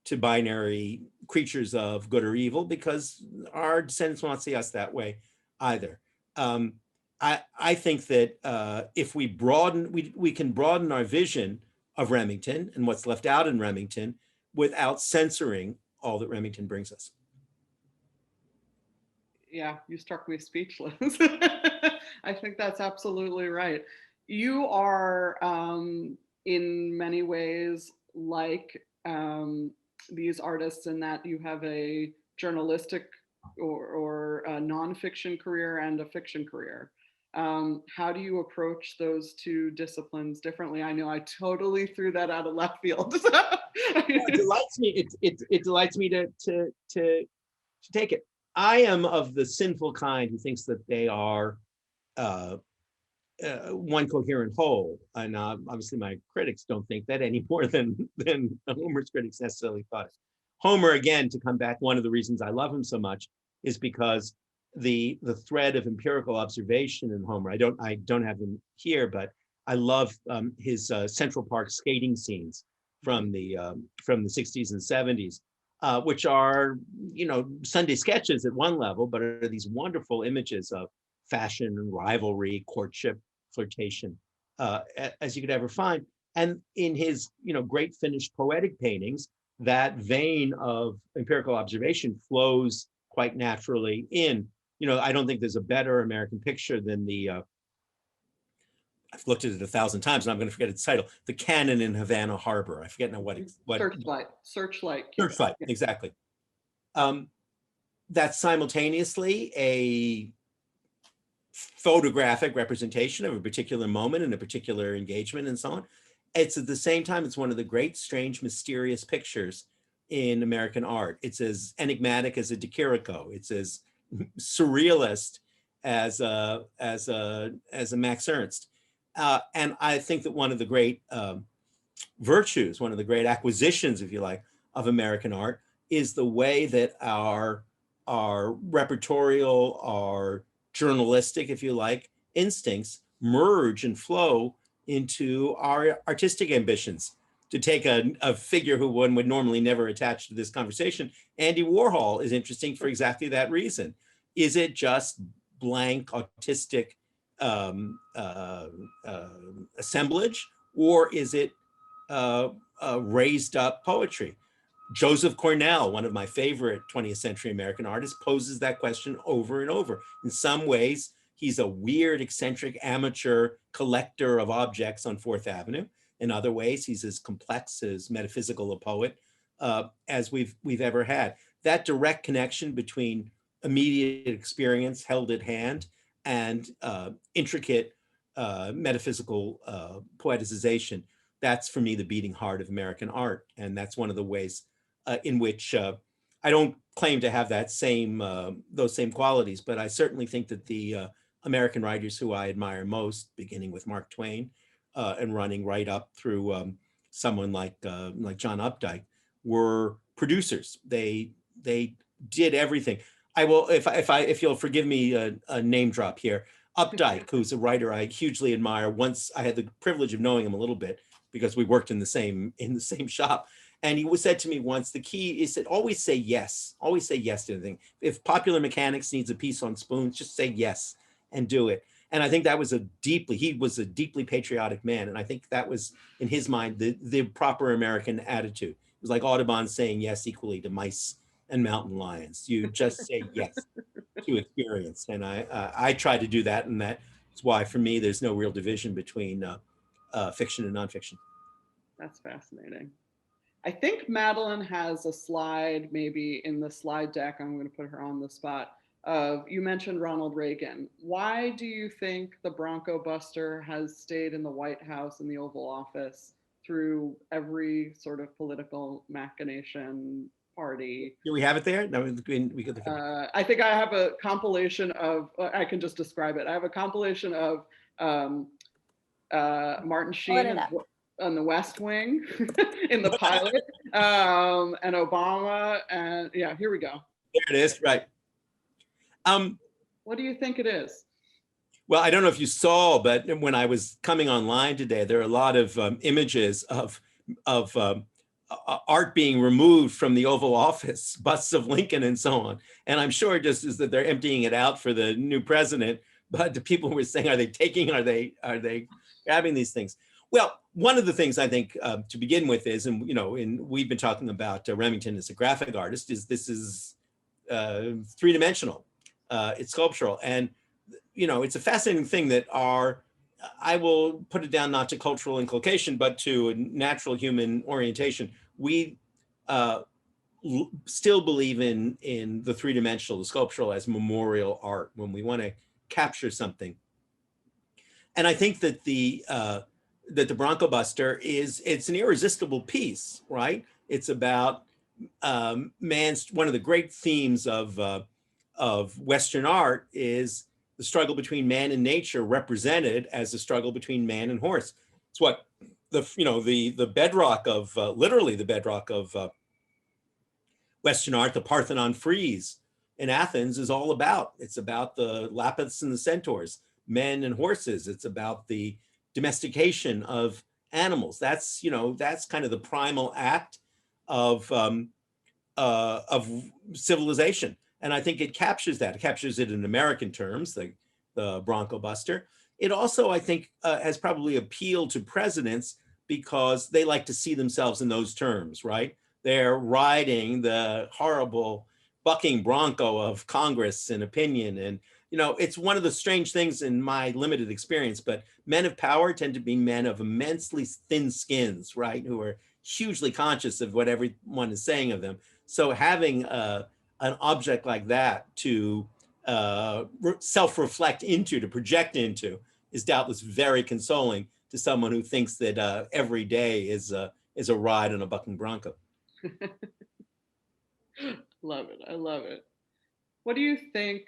Speaker 3: to binary creatures of good or evil, because our descendants will not see us that way either. I think that if we broaden, we can broaden our vision of Remington and what's left out in Remington without censoring all that Remington brings us.
Speaker 2: Yeah, you struck me speechless. I think that's absolutely right. You are, in many ways, like these artists in that you have a journalistic or a nonfiction career and a fiction career. How do you approach those two disciplines differently? I know I totally threw that out of left field.
Speaker 3: It delights me. It delights me to take it. I am of the sinful kind who thinks that they are one coherent whole, and obviously my critics don't think that any more than Homer's critics necessarily thought. Homer, again, to come back, one of the reasons I love him so much is because the thread of empirical observation in Homer. I don't have them here, but I love his Central Park skating scenes from the 60s and 70s, which are Sunday sketches at one level, but are these wonderful images of fashion and rivalry, courtship, flirtation, as you could ever find. And in his great finished poetic paintings, that vein of empirical observation flows quite naturally in. I don't think there's a better American picture than I've looked at it 1,000 times and I'm going to forget its title, the Canon in Havana Harbor. I forget now what
Speaker 2: Searchlight.
Speaker 3: Exactly. That's simultaneously a photographic representation of a particular moment and a particular engagement and so on. It's at the same time, it's one of the great, strange, mysterious pictures in American art. It's as enigmatic as a De Chirico. It's as surrealist as a Max Ernst. And I think that one of the great virtues, one of the great acquisitions, if you like, of American art is the way that our repertorial, our journalistic, if you like, instincts merge and flow into our artistic ambitions. To take a figure who one would normally never attach to this conversation, Andy Warhol is interesting for exactly that reason. Is it just blank, autistic assemblage, or is it raised up poetry? Joseph Cornell, one of my favorite 20th century American artists, poses that question over and over. In some ways, he's a weird, eccentric, amateur collector of objects on Fourth Avenue. In other ways, he's as complex, as metaphysical a poet as we've ever had. That direct connection between immediate experience held at hand and intricate metaphysical poeticization, that's for me the beating heart of American art. And that's one of the ways in which I don't claim to have that same those same qualities, but I certainly think that the American writers who I admire most, beginning with Mark Twain and running right up through someone like John Updike, were producers. They did everything. I will, if you'll forgive me a name drop here, Updike, who's a writer I hugely admire. Once I had the privilege of knowing him a little bit because we worked in the same shop. And he said to me once, the key is that always say yes to anything. If Popular Mechanics needs a piece on spoons, just say yes and do it. And I think that was he was a deeply patriotic man. And I think that was, in his mind, the proper American attitude. It was like Audubon saying yes equally to mice and mountain lions. You just say yes to experience. And I try to do that. And that's why, for me, there's no real division between fiction and nonfiction.
Speaker 2: That's fascinating. I think Madeline has a slide, maybe in the slide deck. I'm going to put her on the spot. You mentioned Ronald Reagan. Why do you think the Bronco Buster has stayed in the White House, in the Oval Office, through every sort of political machination party?
Speaker 3: Do we have it there? No, we could.
Speaker 2: I think I have a compilation of, I can just describe it. I have a compilation of Martin Sheen on the West Wing in the pilot, and Obama, and yeah, here we go.
Speaker 3: There it is, right.
Speaker 2: What do you think it is?
Speaker 3: Well, I don't know if you saw, but when I was coming online today, there are a lot of images of art being removed from the Oval Office, busts of Lincoln and so on. And I'm sure just is that they're emptying it out for the new president. But the people were saying, are they grabbing these things? Well, one of the things I think to begin with is, and we've been talking about Remington as a graphic artist, is this is three-dimensional. It's sculptural, and it's a fascinating thing that I will put it down not to cultural inculcation, but to a natural human orientation. We still believe in the three-dimensional, the sculptural, as memorial art when we want to capture something. And I think that the Bronco Buster it's an irresistible piece, right? It's about one of the great themes of Western art is the struggle between man and nature, represented as the struggle between man and horse. It's what the bedrock of literally the bedrock of Western art, the Parthenon frieze in Athens, is all about. It's about the Lapiths and the centaurs, men and horses. It's about the domestication of animals. That's kind of the primal act of civilization. And I think it captures that. It captures it in American terms, the Bronco Buster. It also, I think, has probably appealed to presidents because they like to see themselves in those terms, right? They're riding the horrible bucking bronco of Congress and opinion. And, it's one of the strange things in my limited experience, but men of power tend to be men of immensely thin skins, right? Who are hugely conscious of what everyone is saying of them. So having an object like that to self-reflect into, to project into, is doubtless very consoling to someone who thinks that every day is a ride on a bucking bronco.
Speaker 2: Love it. I love it. What do you think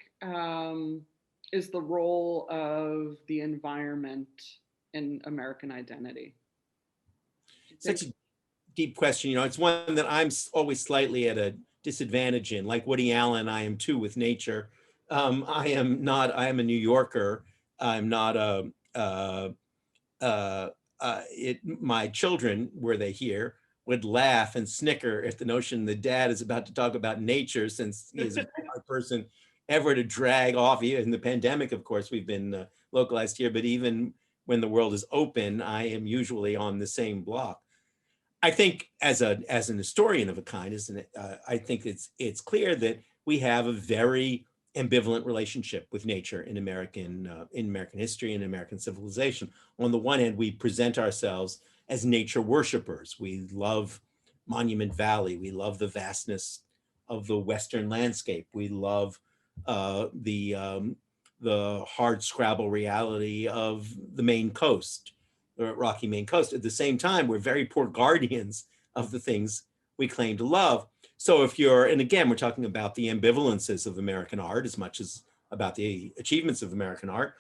Speaker 2: is the role of the environment in American identity?
Speaker 3: Such a deep question. It's one that I'm always slightly at a disadvantage in. Like Woody Allen, I am too with nature. I am a New Yorker. I'm not my children, were they here, would laugh and snicker at the notion that dad is about to talk about nature, since he is a smart person ever to drag off. Even in the pandemic, of course, we've been localized here, but even when the world is open, I am usually on the same block. I think as an historian of a kind, I think it's clear that we have a very ambivalent relationship with nature in American history and American civilization. On the one hand, we present ourselves as nature worshipers. We love Monument Valley. We love the vastness of the Western landscape. We love the hard scrabble reality of the Maine coast, the rocky Maine coast. At the same time, we're very poor guardians of the things we claim to love. So if you're, and again, we're talking about the ambivalences of American art as much as about the achievements of American art.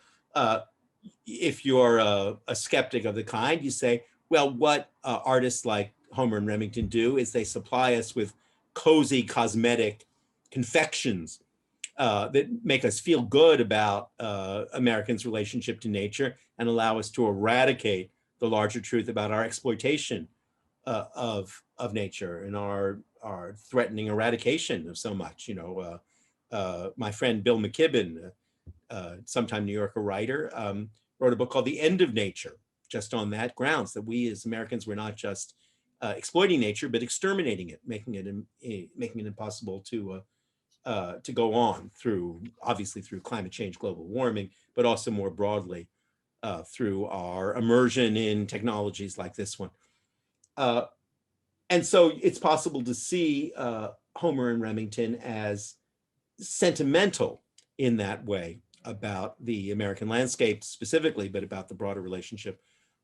Speaker 3: If you're a skeptic of the kind, you say, well, what artists like Homer and Remington do is they supply us with cozy cosmetic confections that make us feel good about Americans' relationship to nature and allow us to eradicate the larger truth about our exploitation of nature and our threatening eradication of so much. You know, my friend Bill McKibben, sometime New Yorker writer, wrote a book called The End of Nature, just on that grounds, that we as Americans were not just exploiting nature, but exterminating it, making it impossible to go on through, obviously through climate change, global warming, but also more broadly through our immersion in technologies like this one. And so it's possible to see Homer and Remington as sentimental in that way about the American landscape specifically, but about the broader relationship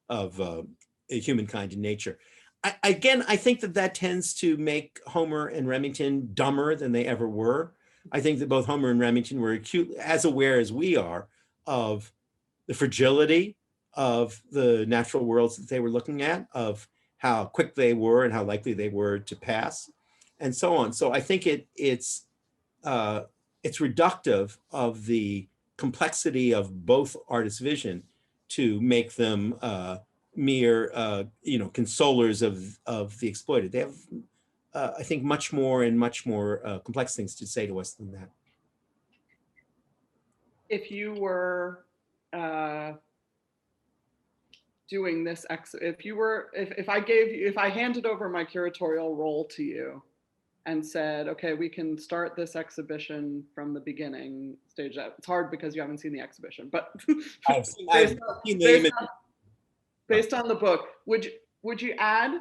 Speaker 3: of humankind and nature. I think that tends to make Homer and Remington dumber than they ever were. I think that both Homer and Remington were as aware as we are of the fragility of the natural worlds that they were looking at, of how quick they were and how likely they were to pass, and so on. So I think it's reductive of the complexity of both artists' vision to make them mere consolers of the exploited. They have I think much more complex things to say to us than that.
Speaker 2: If you were doing this, if I handed over my curatorial role to you and said, okay, we can start this exhibition from the beginning stage. It's hard because you haven't seen the exhibition, but based on the book, would you add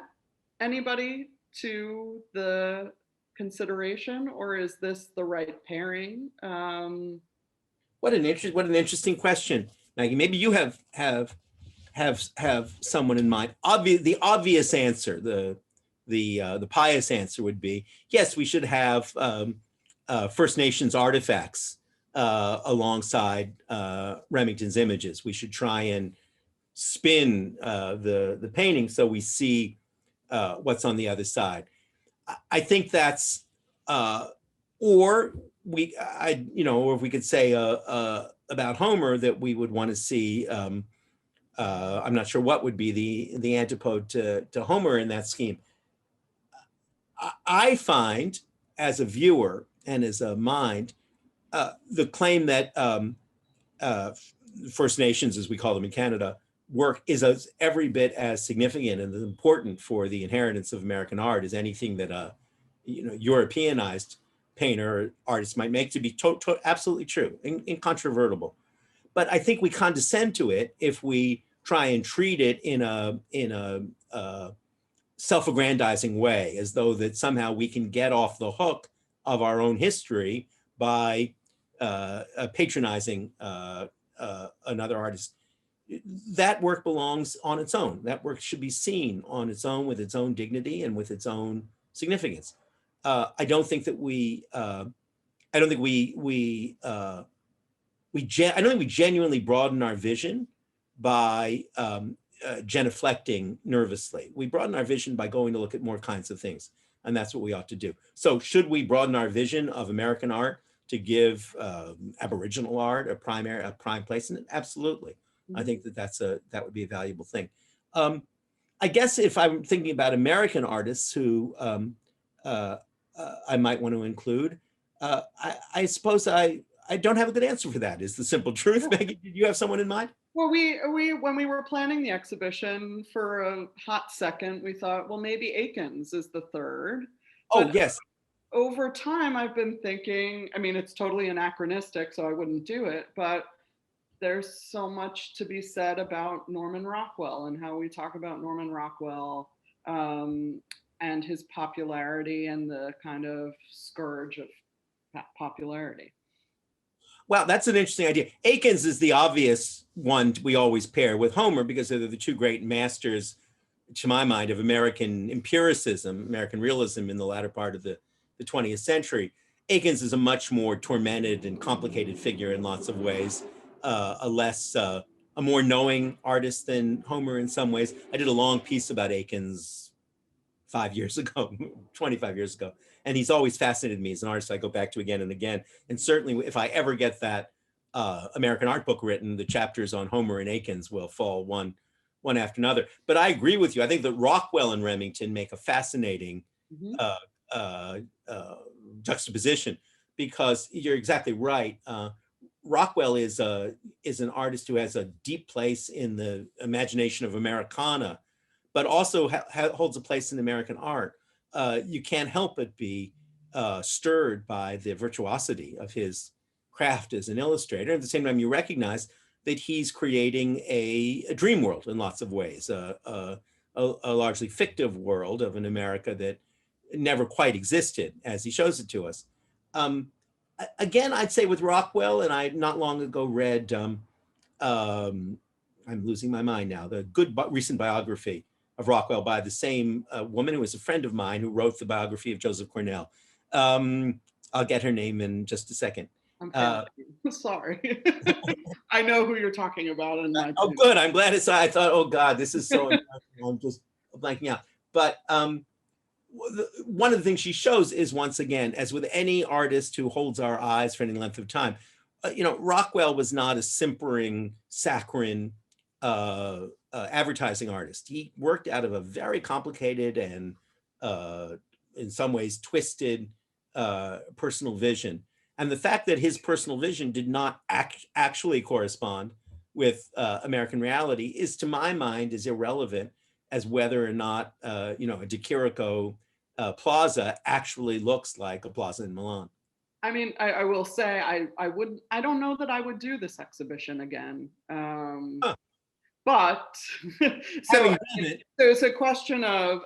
Speaker 2: anybody to the consideration, or is this the right pairing?
Speaker 3: What an interesting question, Maggie. Maybe you have someone in mind. The obvious answer, the pious answer would be, yes, we should have First Nations artifacts alongside Remington's images. We should try and spin the painting so we see what's on the other side. I think that's, or if we could say about Homer that we would want to see. I'm not sure what would be the antipode to Homer in that scheme. I find, as a viewer and as a mind, the claim that First Nations, as we call them in Canada, work is every bit as significant and as important for the inheritance of American art as anything that Europeanized painter or artist might make to be absolutely true, incontrovertible. But I think we condescend to it if we try and treat it in a self-aggrandizing way, as though that somehow we can get off the hook of our own history by patronizing another artist. That work belongs on its own. That work should be seen on its own, with its own dignity and with its own significance. I don't think we genuinely broaden our vision by genuflecting nervously. We broaden our vision by going to look at more kinds of things, and that's what we ought to do. So should we broaden our vision of American art to give Aboriginal art a prime place in it? Absolutely. I think that would be a valuable thing. I guess if I'm thinking about American artists who I might want to include, I suppose I I don't have a good answer for that, is the simple truth. Maggie, did you have someone in mind?
Speaker 2: Well, we when we were planning the exhibition for a hot second, we thought, well, maybe Aikens is the third.
Speaker 3: Oh,
Speaker 2: But
Speaker 3: yes.
Speaker 2: over time, I've been thinking, I mean, it's totally anachronistic, so I wouldn't do it, but there's so much to be said about Norman Rockwell and how we talk about Norman Rockwell, and his popularity and the kind of scourge of popularity.
Speaker 3: Wow, that's an interesting idea. Aikens is the obvious one we always pair with Homer because they're the two great masters, to my mind, of American empiricism, American realism in the latter part of the 20th century. Aikens is a much more tormented and complicated figure in lots of ways, a more knowing artist than Homer in some ways. I did a long piece about Aikens 5 years ago, 25 years ago. And he's always fascinated me as an artist I go back to again and again. And certainly if I ever get that American art book written, the chapters on Homer and Aikens will fall one after another. But I agree with you. I think that Rockwell and Remington make a fascinating juxtaposition, because you're exactly right. Rockwell is an artist who has a deep place in the imagination of Americana, but also holds a place in American art. You can't help but be stirred by the virtuosity of his craft as an illustrator. At the same time, you recognize that he's creating a dream world in lots of ways, a largely fictive world of an America that never quite existed as he shows it to us. Again, I'd say with Rockwell, and I not long ago read, I'm losing my mind now, the good recent biography of Rockwell by the same woman who was a friend of mine who wrote the biography of Joseph Cornell. I'll get her name in just a second.
Speaker 2: I'm sorry. I know who you're talking about.
Speaker 3: Oh, good. I'm glad it's, I thought, oh God, this is so, I'm just blanking out. But one of the things she shows is, once again, as with any artist who holds our eyes for any length of time, Rockwell was not a simpering, saccharine advertising artist. He worked out of a very complicated and in some ways twisted personal vision. And the fact that his personal vision did not actually correspond with American reality is, to my mind, is irrelevant as whether or not, a De Chirico plaza actually looks like a plaza in Milan.
Speaker 2: I mean, I will say I don't know that I would do this exhibition again. But so there's a question of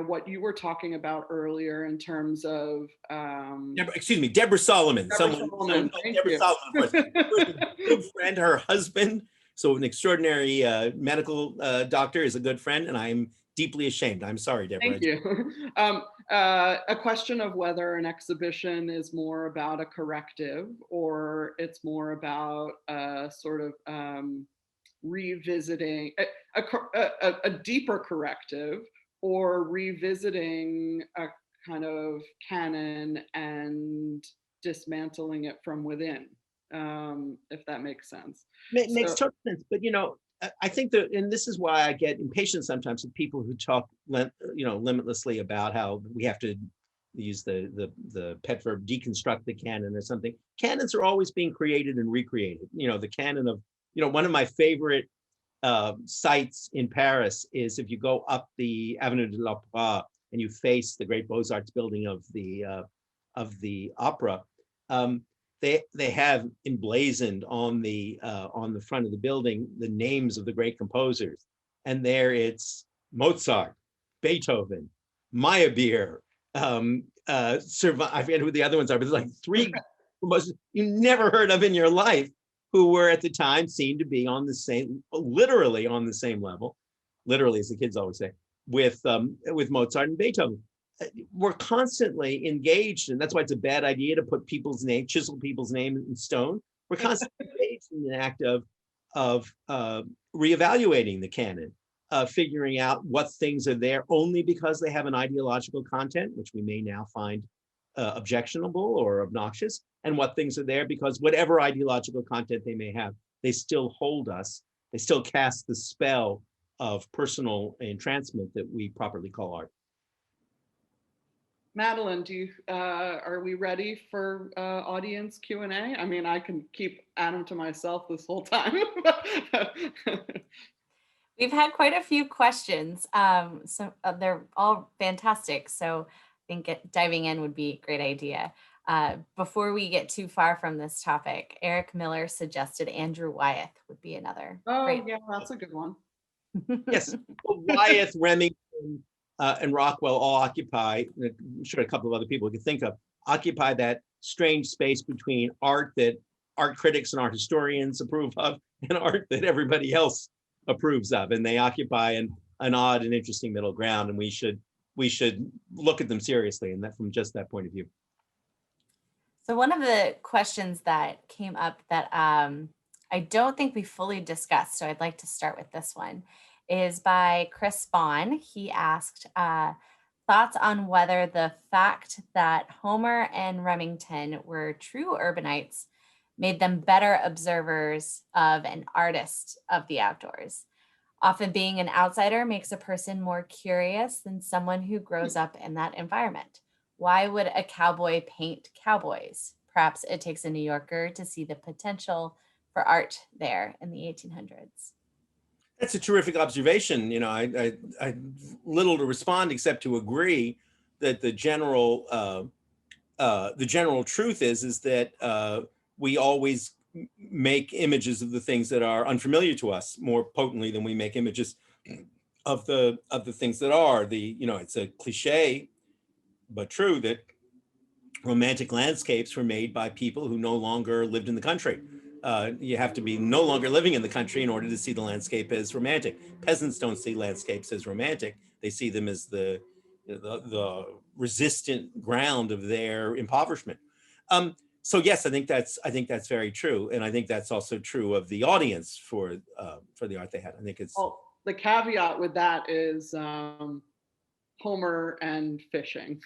Speaker 2: what you were talking about earlier in terms of
Speaker 3: Deborah Solomon.
Speaker 2: Deborah Solomon,
Speaker 3: of course. A good friend, her husband, so an extraordinary medical doctor, is a good friend, and I'm deeply ashamed. I'm sorry, Deborah.
Speaker 2: Thank you. A question of whether an exhibition is more about a corrective or it's more about a sort of revisiting a deeper corrective, or revisiting a kind of canon and dismantling it from within, if that makes sense.
Speaker 3: Makes total sense. But I think that, and this is why I get impatient sometimes with people who talk, limitlessly about how we have to use the pet verb deconstruct the canon or something. Canons are always being created and recreated. The canon of, one of my favorite sites in Paris is if you go up the Avenue de l'Opéra and you face the great Beaux-Arts building of the opera. They have emblazoned on the front of the building the names of the great composers, and there it's Mozart, Beethoven, Meyerbeer, I forget who the other ones are, but there's like three you never heard of in your life, who were at the time seen to be on the same, literally on the same level, literally, as the kids always say, with Mozart and Beethoven. We're constantly engaged, and that's why it's a bad idea to put chisel people's name in stone. We're constantly engaged in the act of reevaluating the canon, figuring out what things are there only because they have an ideological content, which we may now find objectionable or obnoxious, and what things are there because whatever ideological content they may have, they still hold us, they still cast the spell of personal entrancement that we properly call art.
Speaker 2: Madeline, are we ready for audience Q&A? I mean, I can keep Adam to myself this whole time.
Speaker 1: We've had quite a few questions, so they're all fantastic. So I think diving in would be a great idea. Before we get too far from this topic, Eric Miller suggested Andrew Wyeth would be another.
Speaker 2: Oh,
Speaker 1: great.
Speaker 2: yeah, that's a good one.
Speaker 3: Yes, well, Wyeth, Remington, and Rockwell all occupy, I'm sure a couple of other people we could think of, occupy that strange space between art that art critics and art historians approve of and art that everybody else approves of. And they occupy an odd and interesting middle ground. And we should look at them seriously, and that from just that point of view.
Speaker 1: So one of the questions that came up that I don't think we fully discussed, so I'd like to start with this one, is by Chris Bond. He asked thoughts on whether the fact that Homer and Remington were true urbanites made them better observers of and artists of the outdoors. Often being an outsider makes a person more curious than someone who grows up in that environment. Why would a cowboy paint cowboys? Perhaps it takes a New Yorker to see the potential for art there in the 1800s.
Speaker 3: That's a terrific observation. You know, I little to respond except to agree that the general truth is that we always make images of the things that are unfamiliar to us more potently than we make images of the things that are. It's a cliche but true that romantic landscapes were made by people who no longer lived in the country. You have to be no longer living in the country in order to see the landscape as romantic. Peasants don't see landscapes as romantic. They see them as the resistant ground of their impoverishment. So yes, I think that's very true, and I think that's also true of the audience for the art they had. I think it's.
Speaker 2: Well, the caveat with that is Homer and fishing.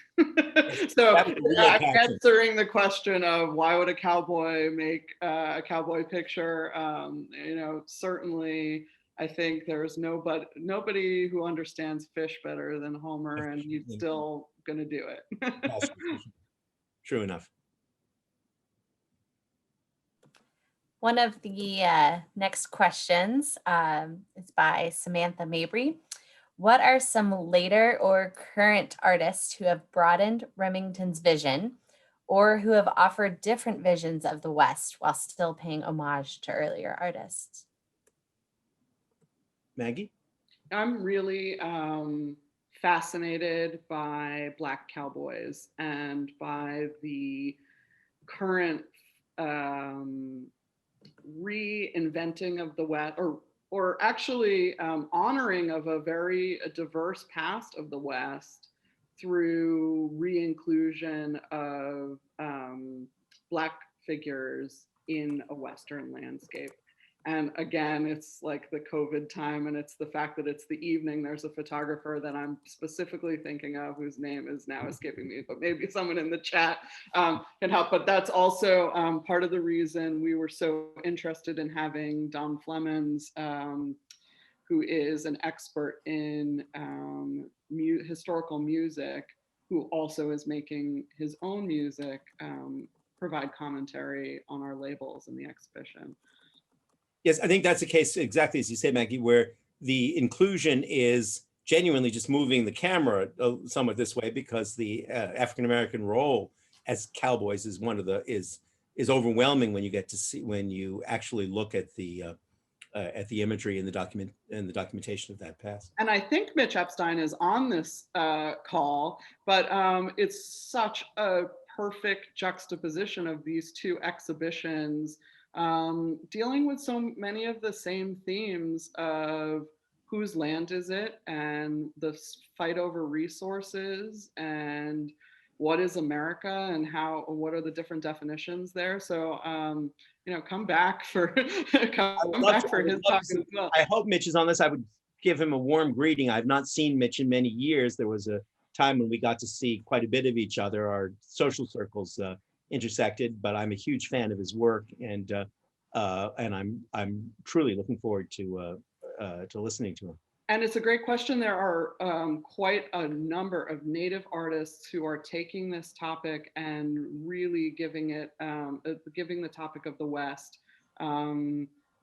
Speaker 2: So answering the question of why would a cowboy make a cowboy picture, certainly I think there's nobody who understands fish better than Homer, and he's still going to do it.
Speaker 3: True enough.
Speaker 1: One of the next questions is by Samantha Mabry. What are some later or current artists who have broadened Remington's vision or who have offered different visions of the West while still paying homage to earlier artists?
Speaker 3: Maggie?
Speaker 2: I'm really fascinated by Black cowboys and by the current reinventing of the West, or actually honoring of a very diverse past of the West through re-inclusion of Black figures in a Western landscape. And again, it's like the COVID time, and it's the fact that it's the evening. There's a photographer that I'm specifically thinking of whose name is now escaping me, but maybe someone in the chat can help. But that's also part of the reason we were so interested in having Don Flemons, who is an expert in historical music, who also is making his own music, provide commentary on our labels in the exhibition.
Speaker 3: Yes, I think that's the case exactly as you say, Maggie, where the inclusion is genuinely just moving the camera somewhat this way, because the African-American role as cowboys is is overwhelming when you actually look at the imagery and the documentation of that past.
Speaker 2: And I think Mitch Epstein is on this call, but it's such a perfect juxtaposition of these two exhibitions, dealing with so many of the same themes of whose land is it, and the fight over resources, and what is America, and what are the different definitions there. So come back for his talk as well.
Speaker 3: I hope Mitch is on this. I would give him a warm greeting. I've not seen Mitch in many years. There was a time when we got to see quite a bit of each other. Our social circles intersected, but I'm a huge fan of his work, and I'm truly looking forward to listening to him.
Speaker 2: And it's a great question. There are quite a number of Native artists who are taking this topic and really giving the topic of the West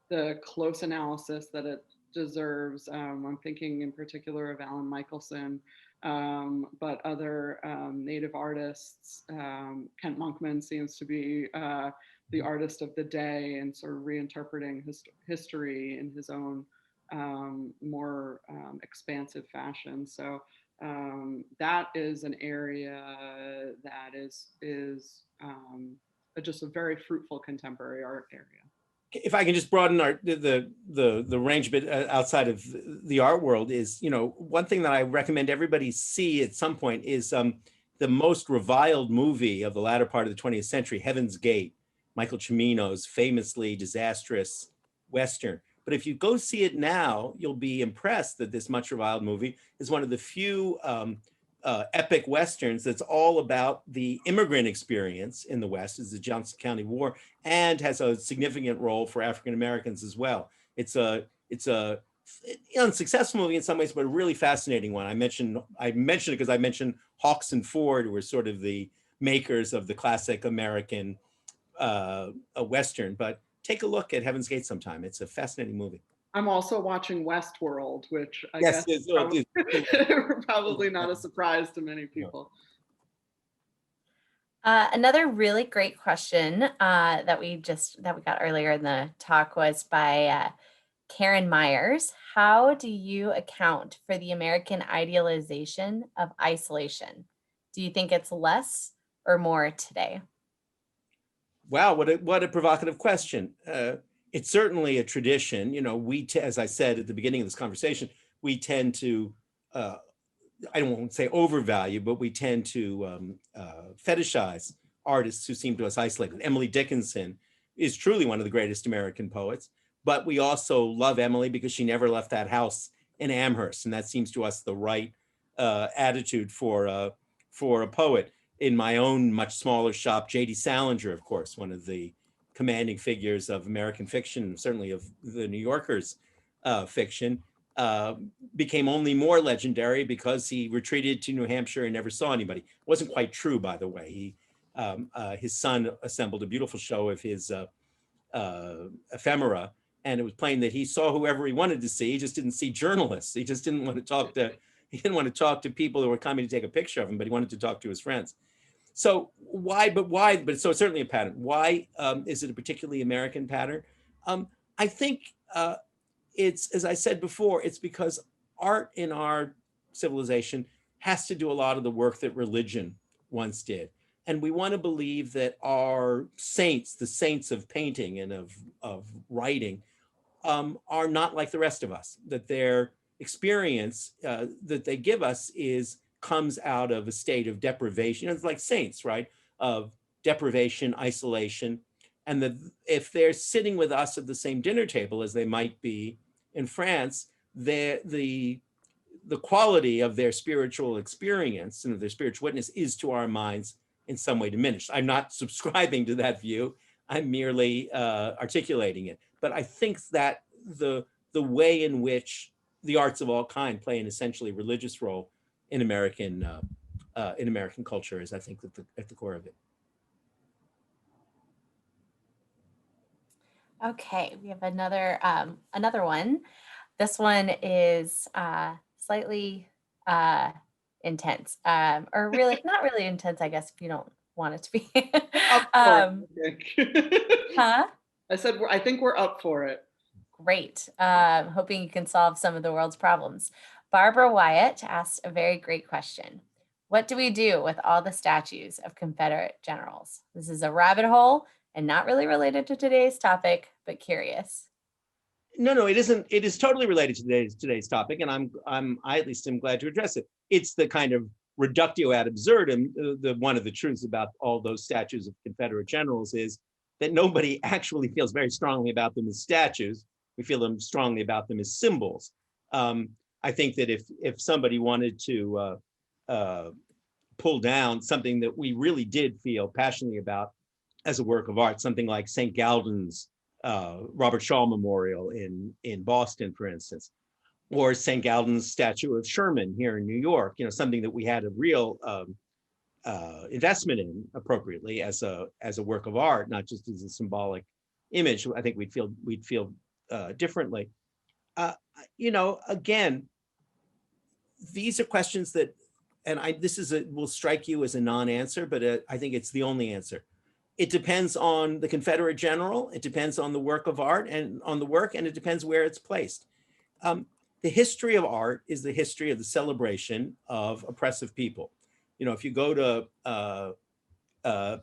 Speaker 2: the close analysis that it deserves. I'm thinking in particular of Alan Michelson, but other Native artists. Kent Monkman seems to be the artist of the day and sort of reinterpreting history in his own more expansive fashion. So that is an area that is just a very fruitful contemporary art area.
Speaker 3: If I can just broaden the range a bit outside of the art world, is, you know, one thing that I recommend everybody see at some point is the most reviled movie of the latter part of the 20th century, Heaven's Gate, Michael Cimino's famously disastrous Western. But if you go see it now, you'll be impressed that this much reviled movie is one of the few epic Westerns that's all about the immigrant experience in the West, is the Johnson County War, and has a significant role for African Americans as well. It's a unsuccessful movie in some ways, but a really fascinating one. I mentioned it because I mentioned Hawks and Ford, who were sort of the makers of the classic American Western. But take a look at Heaven's Gate sometime. It's a fascinating movie.
Speaker 2: I'm also watching Westworld, which I
Speaker 3: Yes,
Speaker 2: guess is probably not a surprise to many people.
Speaker 1: Another really great question that we got earlier in the talk was by Karen Myers. How do you account for the American idealization of isolation? Do you think it's less or more today?
Speaker 3: Wow, what a provocative question. It's certainly a tradition. You know, as I said at the beginning of this conversation, we tend to, I don't want to say overvalue, but we tend to fetishize artists who seem to us isolated. Emily Dickinson is truly one of the greatest American poets, but we also love Emily because she never left that house in Amherst, and that seems to us the right attitude for a poet. In my own much smaller shop, J.D. Salinger, of course, one of the commanding figures of American fiction, certainly of the New Yorker's fiction, became only more legendary because he retreated to New Hampshire and never saw anybody. It wasn't quite true, by the way. His son assembled a beautiful show of his ephemera, and it was plain that he saw whoever he wanted to see. He just didn't see journalists. He just didn't want to talk to. He didn't want to talk to people who were coming to take a picture of him, but he wanted to talk to his friends. So why? But so it's certainly a pattern. Why is it a particularly American pattern? I think it's, as I said before, it's because art in our civilization has to do a lot of the work that religion once did. And we want to believe that our saints, the saints of painting and of writing, are not like the rest of us, that their experience that they give us comes out of a state of deprivation. It's like saints, right? Of deprivation, isolation. And that if they're sitting with us at the same dinner table as they might be in France, the quality of their spiritual experience and of their spiritual witness is to our minds in some way diminished. I'm not subscribing to that view. I'm merely articulating it. But I think that the way in which the arts of all kind play an essentially religious role in American culture is, I think, at the core of it.
Speaker 1: Okay, we have another one. This one is slightly intense, or really not really intense, I guess, if you don't want it to be. Huh?
Speaker 2: I said, I think we're up for it.
Speaker 1: Great. Hoping you can solve some of the world's problems. Barbara Wyatt asked a very great question. What do we do with all the statues of Confederate generals? This is a rabbit hole and not really related to today's topic, but curious.
Speaker 3: No, it isn't. It is totally related to today's topic, and I at least am glad to address it. It's the kind of reductio ad absurdum. One of the truths about all those statues of Confederate generals is that nobody actually feels very strongly about them as statues. We feel strongly about them as symbols. I think that if somebody wanted to pull down something that we really did feel passionately about as a work of art, something like St. Galden's Robert Shaw Memorial in Boston, for instance, or St. Galden's statue of Sherman here in New York, you know, something that we had a real investment in appropriately as a work of art, not just as a symbolic image. I think we'd feel differently. You know, again, these are questions that, and will strike you as a non-answer, but I think it's the only answer. It depends on the Confederate general. It depends on the work of art and on the work, and it depends where it's placed. The history of art is the history of the celebration of oppressive people. You know, if you go to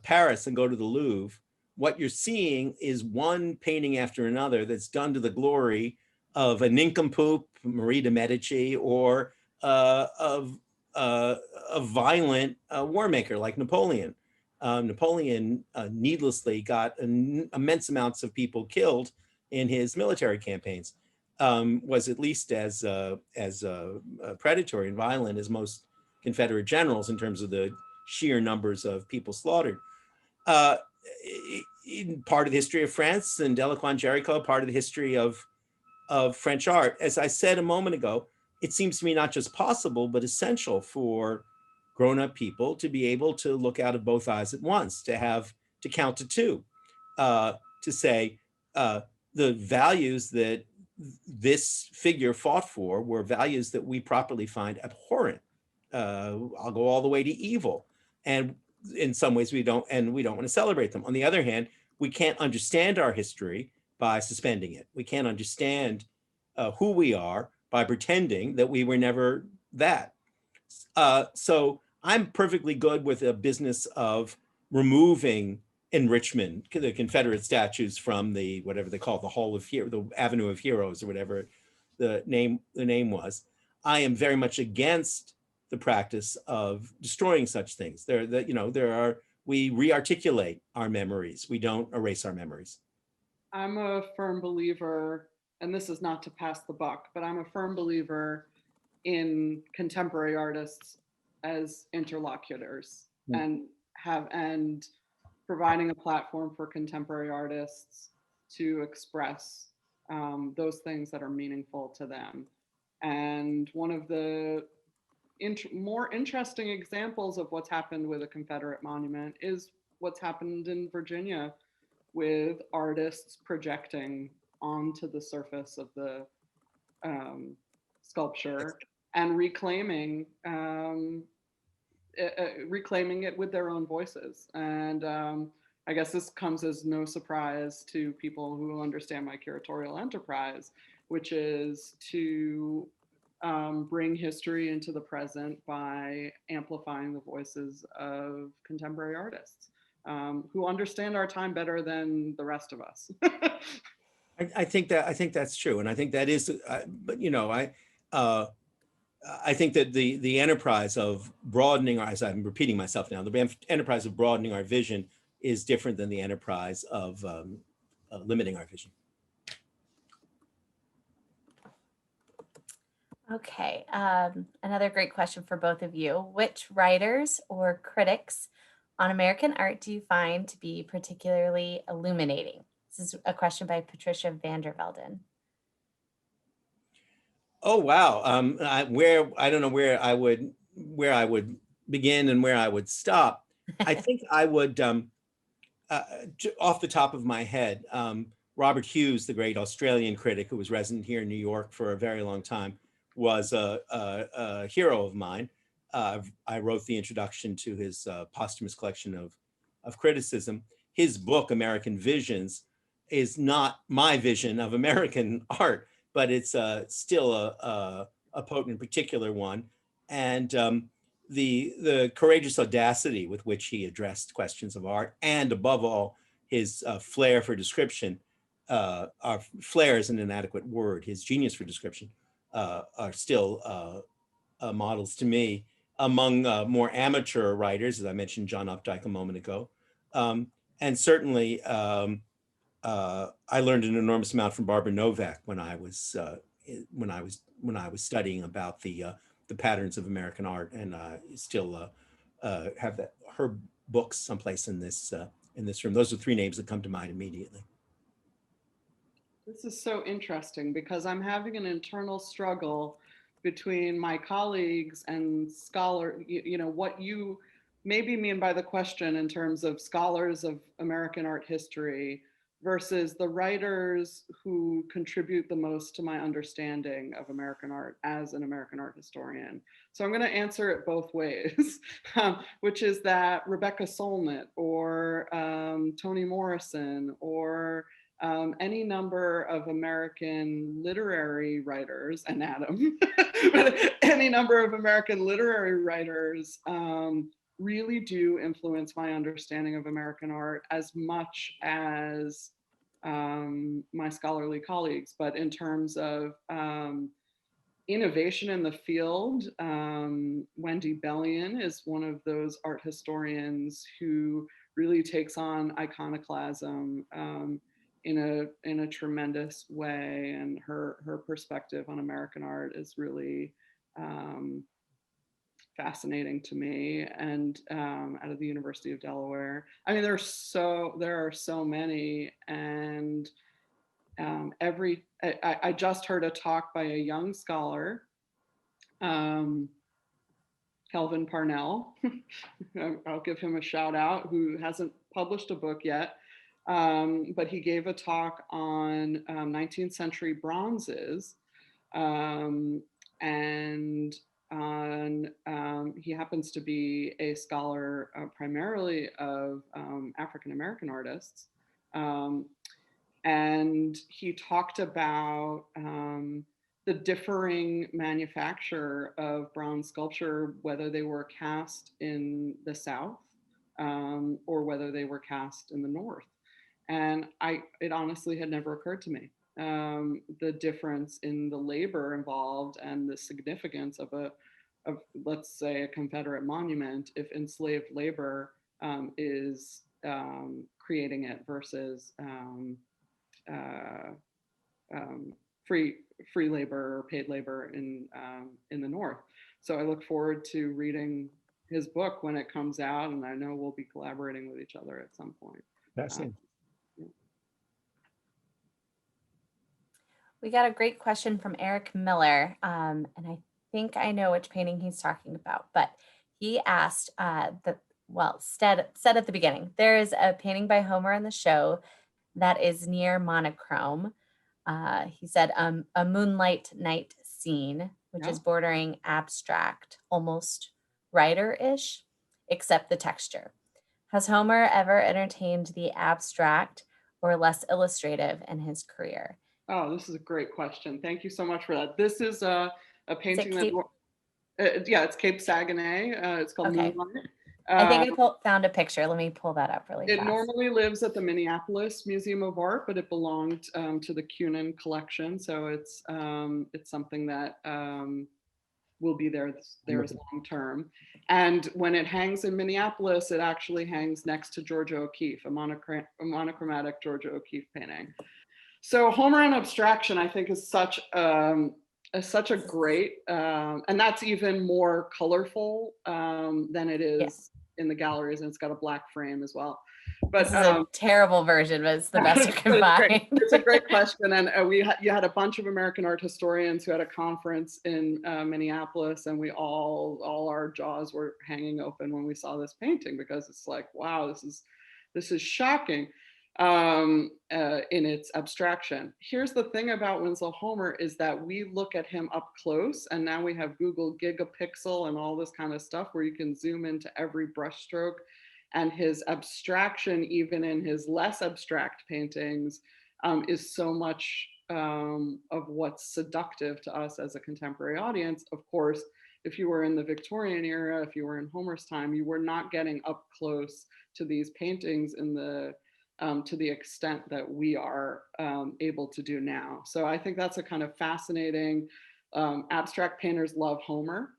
Speaker 3: Paris and go to the Louvre, what you're seeing is one painting after another that's done to the glory of a nincompoop, Marie de Medici, or of a violent war maker like Napoleon. Napoleon needlessly got immense amounts of people killed in his military campaigns. Was at least as predatory and violent as most Confederate generals in terms of the sheer numbers of people slaughtered. In part of the history of France, and Delacroix and Jericho, part of the history of French art. As I said a moment ago, it seems to me not just possible, but essential for grown-up people to be able to look out of both eyes at once, to count to two, to say the values that this figure fought for were values that we properly find abhorrent. I'll go all the way to evil. And in some ways we don't want to celebrate them. On the other hand, we can't understand our history by suspending it. We can't understand who we are by pretending that we were never that. So I'm perfectly good with a business of removing enrichment, the Confederate statues from the, whatever they call it, the Hall of Heroes, the Avenue of Heroes, or whatever the name was. I am very much against the practice of destroying such things. We re-articulate our memories. We don't erase our memories.
Speaker 2: I'm a firm believer, and this is not to pass the buck, but I'm a firm believer in contemporary artists as interlocutors and providing a platform for contemporary artists to express those things that are meaningful to them. And one of the more interesting examples of what's happened with a Confederate monument is what's happened in Virginia with artists projecting onto the surface of the sculpture and reclaiming it with their own voices. And I guess this comes as no surprise to people who understand my curatorial enterprise, which is to bring history into the present by amplifying the voices of contemporary artists who understand our time better than the rest of us.
Speaker 3: I think that's true, and I think that is. But you know, I think that the enterprise of broadening, as I'm repeating myself now, the enterprise of broadening our vision is different than the enterprise of limiting our vision.
Speaker 1: Okay, another great question for both of you. Which writers or critics on American art do you find to be particularly illuminating? This is a question by Patricia Vandervelden.
Speaker 3: Oh wow! I don't know where I would begin and where I would stop. I think I would, off the top of my head, Robert Hughes, the great Australian critic who was resident here in New York for a very long time, was a hero of mine. I wrote the introduction to his posthumous collection of criticism. His book, American Visions, is not my vision of American art, but it's still a potent particular one. And the courageous audacity with which he addressed questions of art, and above all, his flair for description, flair is an inadequate word, his genius for description, are still models to me. Among more amateur writers, as I mentioned John Updike a moment ago, and certainly I learned an enormous amount from Barbara Novak when I was studying about the patterns of American art, and still have her books someplace in this room. Those are three names that come to mind immediately.
Speaker 2: This is so interesting because I'm having an internal struggle between my colleagues and you know, what you maybe mean by the question in terms of scholars of American art history versus the writers who contribute the most to my understanding of American art as an American art historian. So I'm going to answer it both ways, which is that Rebecca Solnit or Toni Morrison or any number of American literary writers, and Adam, but any number of American literary writers really do influence my understanding of American art as much as my scholarly colleagues. But in terms of innovation in the field, Wendy Bellion is one of those art historians who really takes on iconoclasm in a tremendous way, and her perspective on American art is really fascinating to me. And out of the University of Delaware, I mean, there are so many, and I just heard a talk by a young scholar, Kelvin Parnell. I'll give him a shout out, who hasn't published a book yet. But he gave a talk on 19th century bronzes, and he happens to be a scholar primarily of African American artists, and he talked about the differing manufacture of bronze sculpture, whether they were cast in the South or whether they were cast in the North. And it honestly had never occurred to me, the difference in the labor involved and the significance of let's say, a Confederate monument, if enslaved labor is creating it versus free labor or paid labor in the North. So I look forward to reading his book when it comes out, and I know we'll be collaborating with each other at some point.
Speaker 3: Fascinating.
Speaker 1: We got a great question from Eric Miller, and I think I know which painting he's talking about, but he asked said at the beginning, there is a painting by Homer in the show that is near monochrome. He said a moonlight night scene, which is bordering abstract, almost writer-ish, except the texture. Has Homer ever entertained the abstract or less illustrative in his career?
Speaker 2: Oh, this is a great question. Thank you so much for that. This is a painting that, it's Cape Saguenay. It's called Moonlight.
Speaker 1: I think I found a picture. Let me pull that up really fast.
Speaker 2: It normally lives at the Minneapolis Museum of Art, but it belonged to the Canon collection. So it's something that will be there long term. And when it hangs in Minneapolis, it actually hangs next to Georgia O'Keeffe, a monochromatic Georgia O'Keeffe painting. So Homer and abstraction, I think, is such a great, and that's even more colorful than it is in the galleries, and it's got a black frame as well. But
Speaker 1: this is a terrible version, but it's the best you can find.
Speaker 2: It's a great question, and you had a bunch of American art historians who had a conference in Minneapolis, and we all our jaws were hanging open when we saw this painting, because it's like, wow, this is shocking in its abstraction. Here's the thing about Winslow Homer is that we look at him up close, and now we have Google Gigapixel and all this kind of stuff where you can zoom into every brushstroke, and his abstraction, even in his less abstract paintings, is so much of what's seductive to us as a contemporary audience. Of course, if you were in the Victorian era, if you were in Homer's time, you were not getting up close to these paintings to the extent that we are able to do now. So I think that's a kind of fascinating, abstract painters love Homer,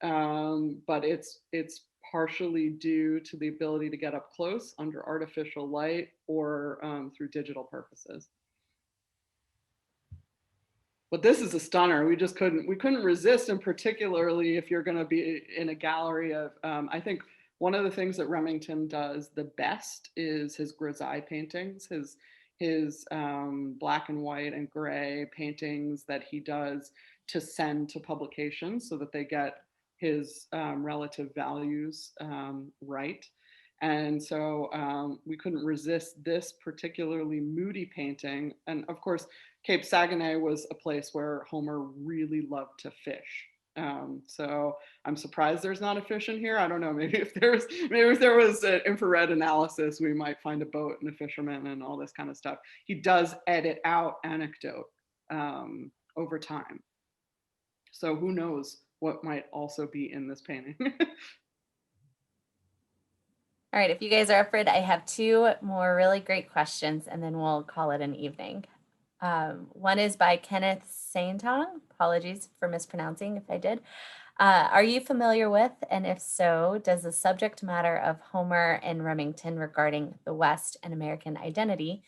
Speaker 2: but it's partially due to the ability to get up close under artificial light or through digital purposes. But this is a stunner. We couldn't resist, and particularly if you're going to be in a gallery of, I think one of the things that Remington does the best is his grisaille paintings. his black and white and gray paintings that he does to send to publications so that they get his relative values right. And so we couldn't resist this particularly moody painting. And of course, Cape Saguenay was a place where Homer really loved to fish. So I'm surprised there's not a fish in here. I don't know. Maybe if there was an infrared analysis, we might find a boat and a fisherman and all this kind of stuff. He does edit out anecdote over time. So who knows what might also be in this painting.
Speaker 1: All right, if you guys are up for it, I have two more really great questions, and then we'll call it an evening. One is by Kenneth Saintong. Apologies for mispronouncing if I did. Are you familiar with, and if so, does the subject matter of Homer and Remington regarding the West and American identity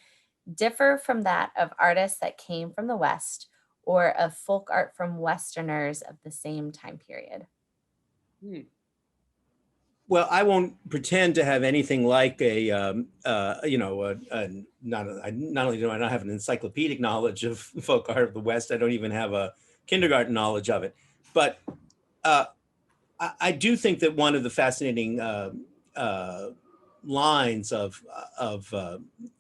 Speaker 1: differ from that of artists that came from the West or of folk art from Westerners of the same time period?
Speaker 3: Well, I won't pretend to have anything like not only do I not have an encyclopedic knowledge of folk art of the West, I don't even have a kindergarten knowledge of it. But I do think that one of the fascinating lines of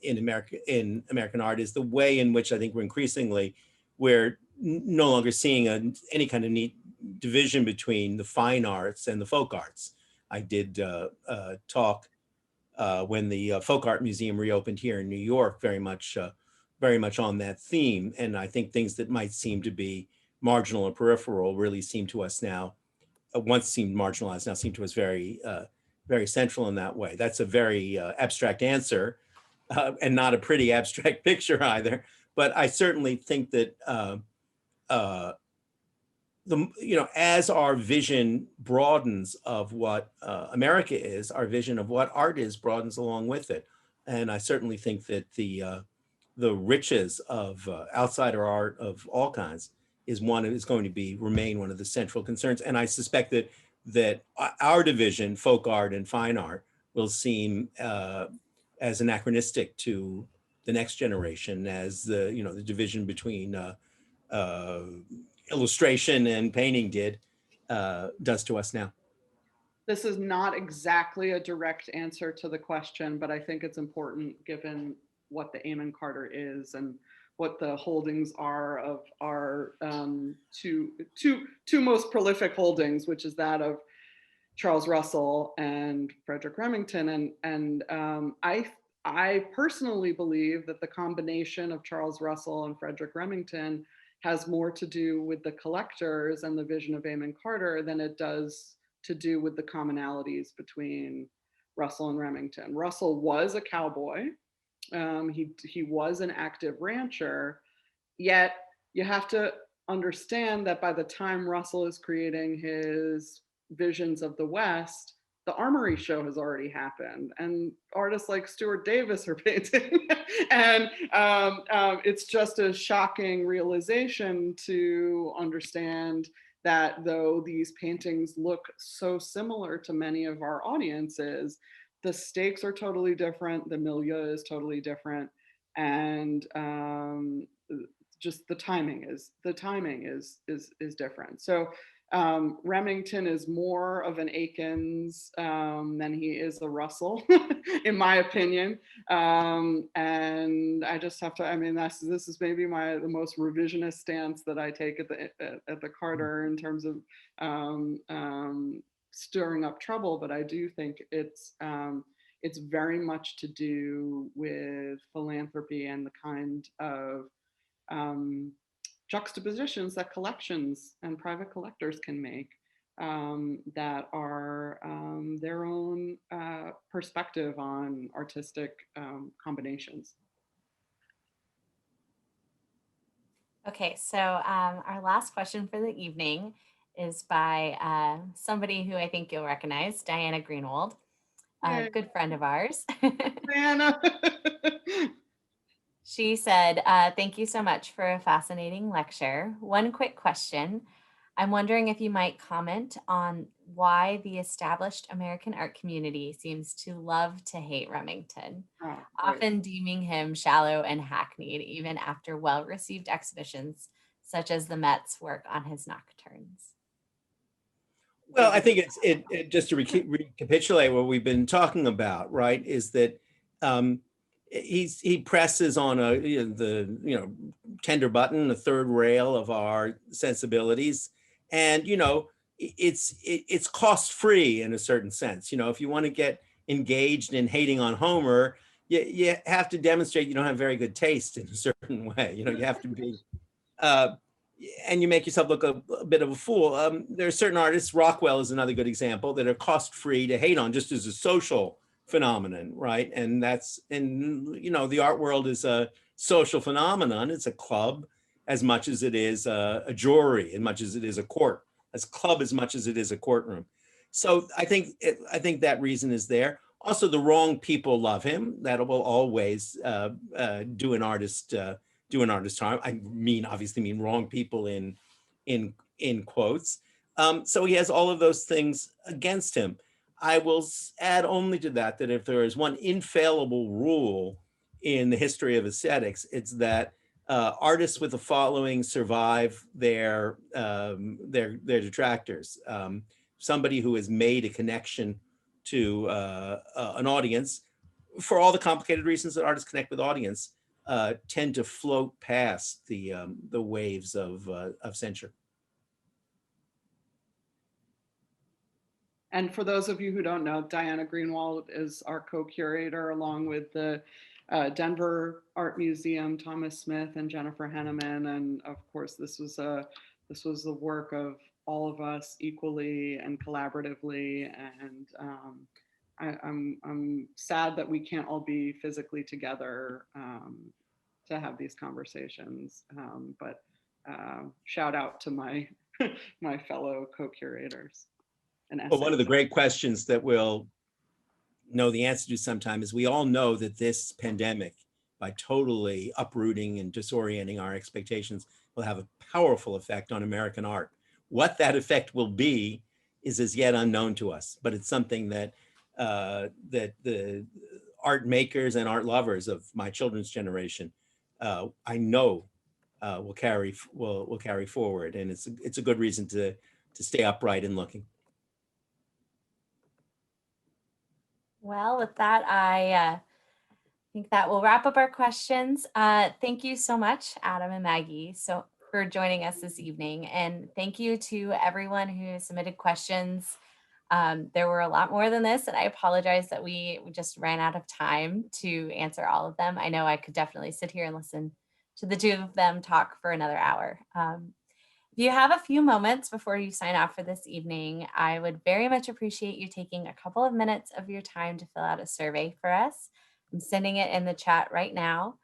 Speaker 3: in American art is the way in which I think we're no longer seeing any kind of neat division between the fine arts and the folk arts. I did talk when the Folk Art Museum reopened here in New York, very much on that theme. And I think things that might seem to be marginal or peripheral really seem to us now, once seemed marginalized, now seem to us very central in that way. That's a very abstract answer and not a pretty abstract picture either. But I certainly think that as our vision broadens of what America is, our vision of what art is broadens along with it. And I certainly think that the riches of outsider art of all kinds is going to remain one of the central concerns. And I suspect that our division, folk art and fine art, will seem as anachronistic to the next generation as the division between illustration and painting does to us now.
Speaker 2: This is not exactly a direct answer to the question, but I think it's important given what the Amon Carter is and what the holdings are of our two most prolific holdings, which is that of Charles Russell and Frederick Remington. And I personally believe that the combination of Charles Russell and Frederick Remington has more to do with the collectors and the vision of Amon Carter than it does to do with the commonalities between Russell and Remington. Russell was a cowboy. He was an active rancher, yet you have to understand that by the time Russell is creating his visions of the West, the Armory show has already happened, and artists like Stuart Davis are painting. And it's just a shocking realization to understand that though these paintings look so similar to many of our audiences, the stakes are totally different, the milieu is totally different, and just the timing is different. So Remington is more of an Akins than he is a Russell, in my opinion. And I just have to, this is maybe the most revisionist stance that I take at the Carter in terms of stirring up trouble, but I do think it's very much to do with philanthropy and the kind of juxtapositions that collections and private collectors can make that are their own perspective on artistic combinations.
Speaker 1: Okay, so our last question for the evening is by somebody who I think you'll recognize, Diana Greenwald, a good friend of ours.
Speaker 2: Diana.
Speaker 1: She said, thank you so much for a fascinating lecture. One quick question. I'm wondering if you might comment on why the established American art community seems to love to hate Remington,
Speaker 2: Oh, great.
Speaker 1: often deeming him shallow and hackneyed, even after well-received exhibitions, such as the Met's work on his nocturnes.
Speaker 3: Well, I think just to recapitulate what we've been talking about, right, is that he presses on the tender button, the third rail of our sensibilities, and it's cost free in a certain sense. If you want to get engaged in hating on Homer, you have to demonstrate you don't have very good taste in a certain way. You have to be. And you make yourself look a bit of a fool. There are certain artists, Rockwell is another good example, that are cost-free to hate on just as a social phenomenon, right? And the art world is a social phenomenon. It's a club as much as it is a jury, as much as it is a court, as club as much as it is a courtroom. So I think that reason is there. Also, the wrong people love him. That will always do an artist harm. I obviously mean wrong people in quotes. So he has all of those things against him. I will add only to that if there is one infallible rule in the history of aesthetics, it's that artists with a following survive their detractors. Somebody who has made a connection to an audience, for all the complicated reasons that artists connect with audience, tend to float past the waves of censure.
Speaker 2: And for those of you who don't know, Diana Greenwald is our co-curator, along with the Denver Art Museum, Thomas Smith and Jennifer Henneman. And of course, this was the work of all of us equally and collaboratively. And I'm sad that we can't all be physically together to have these conversations. But shout out to my my fellow co-curators.
Speaker 3: Well, one of the great questions that we'll know the answer to sometime is, we all know that this pandemic, by totally uprooting and disorienting our expectations, will have a powerful effect on American art. What that effect will be is as yet unknown to us, but it's something that the art makers and art lovers of my children's generation, I know, will carry forward, and it's a good reason to stay upright and looking.
Speaker 1: Well, with that, I think that will wrap up our questions. Thank you so much, Adam and Maggie, for joining us this evening. And thank you to everyone who submitted questions. There were a lot more than this, and I apologize that we just ran out of time to answer all of them. I know I could definitely sit here and listen to the two of them talk for another hour. If you have a few moments before you sign off for this evening, I would very much appreciate you taking a couple of minutes of your time to fill out a survey for us. I'm sending it in the chat right now.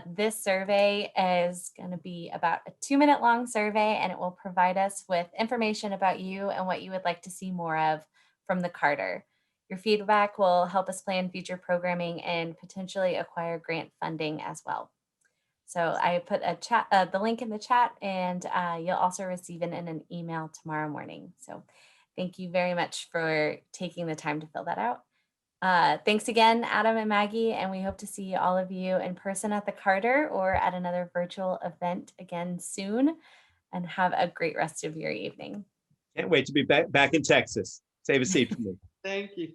Speaker 1: This survey is going to be about a 2-minute long survey, and it will provide us with information about you and what you would like to see more of from the Carter. Your feedback will help us plan future programming and potentially acquire grant funding as well. So I put the link in the chat, and you'll also receive it in an email tomorrow morning. So thank you very much for taking the time to fill that out. Thanks again, Adam and Maggie, and we hope to see all of you in person at the Carter or at another virtual event again soon, and have a great rest of your evening.
Speaker 3: Can't wait to be back in Texas. Save a seat for me.
Speaker 2: Thank you.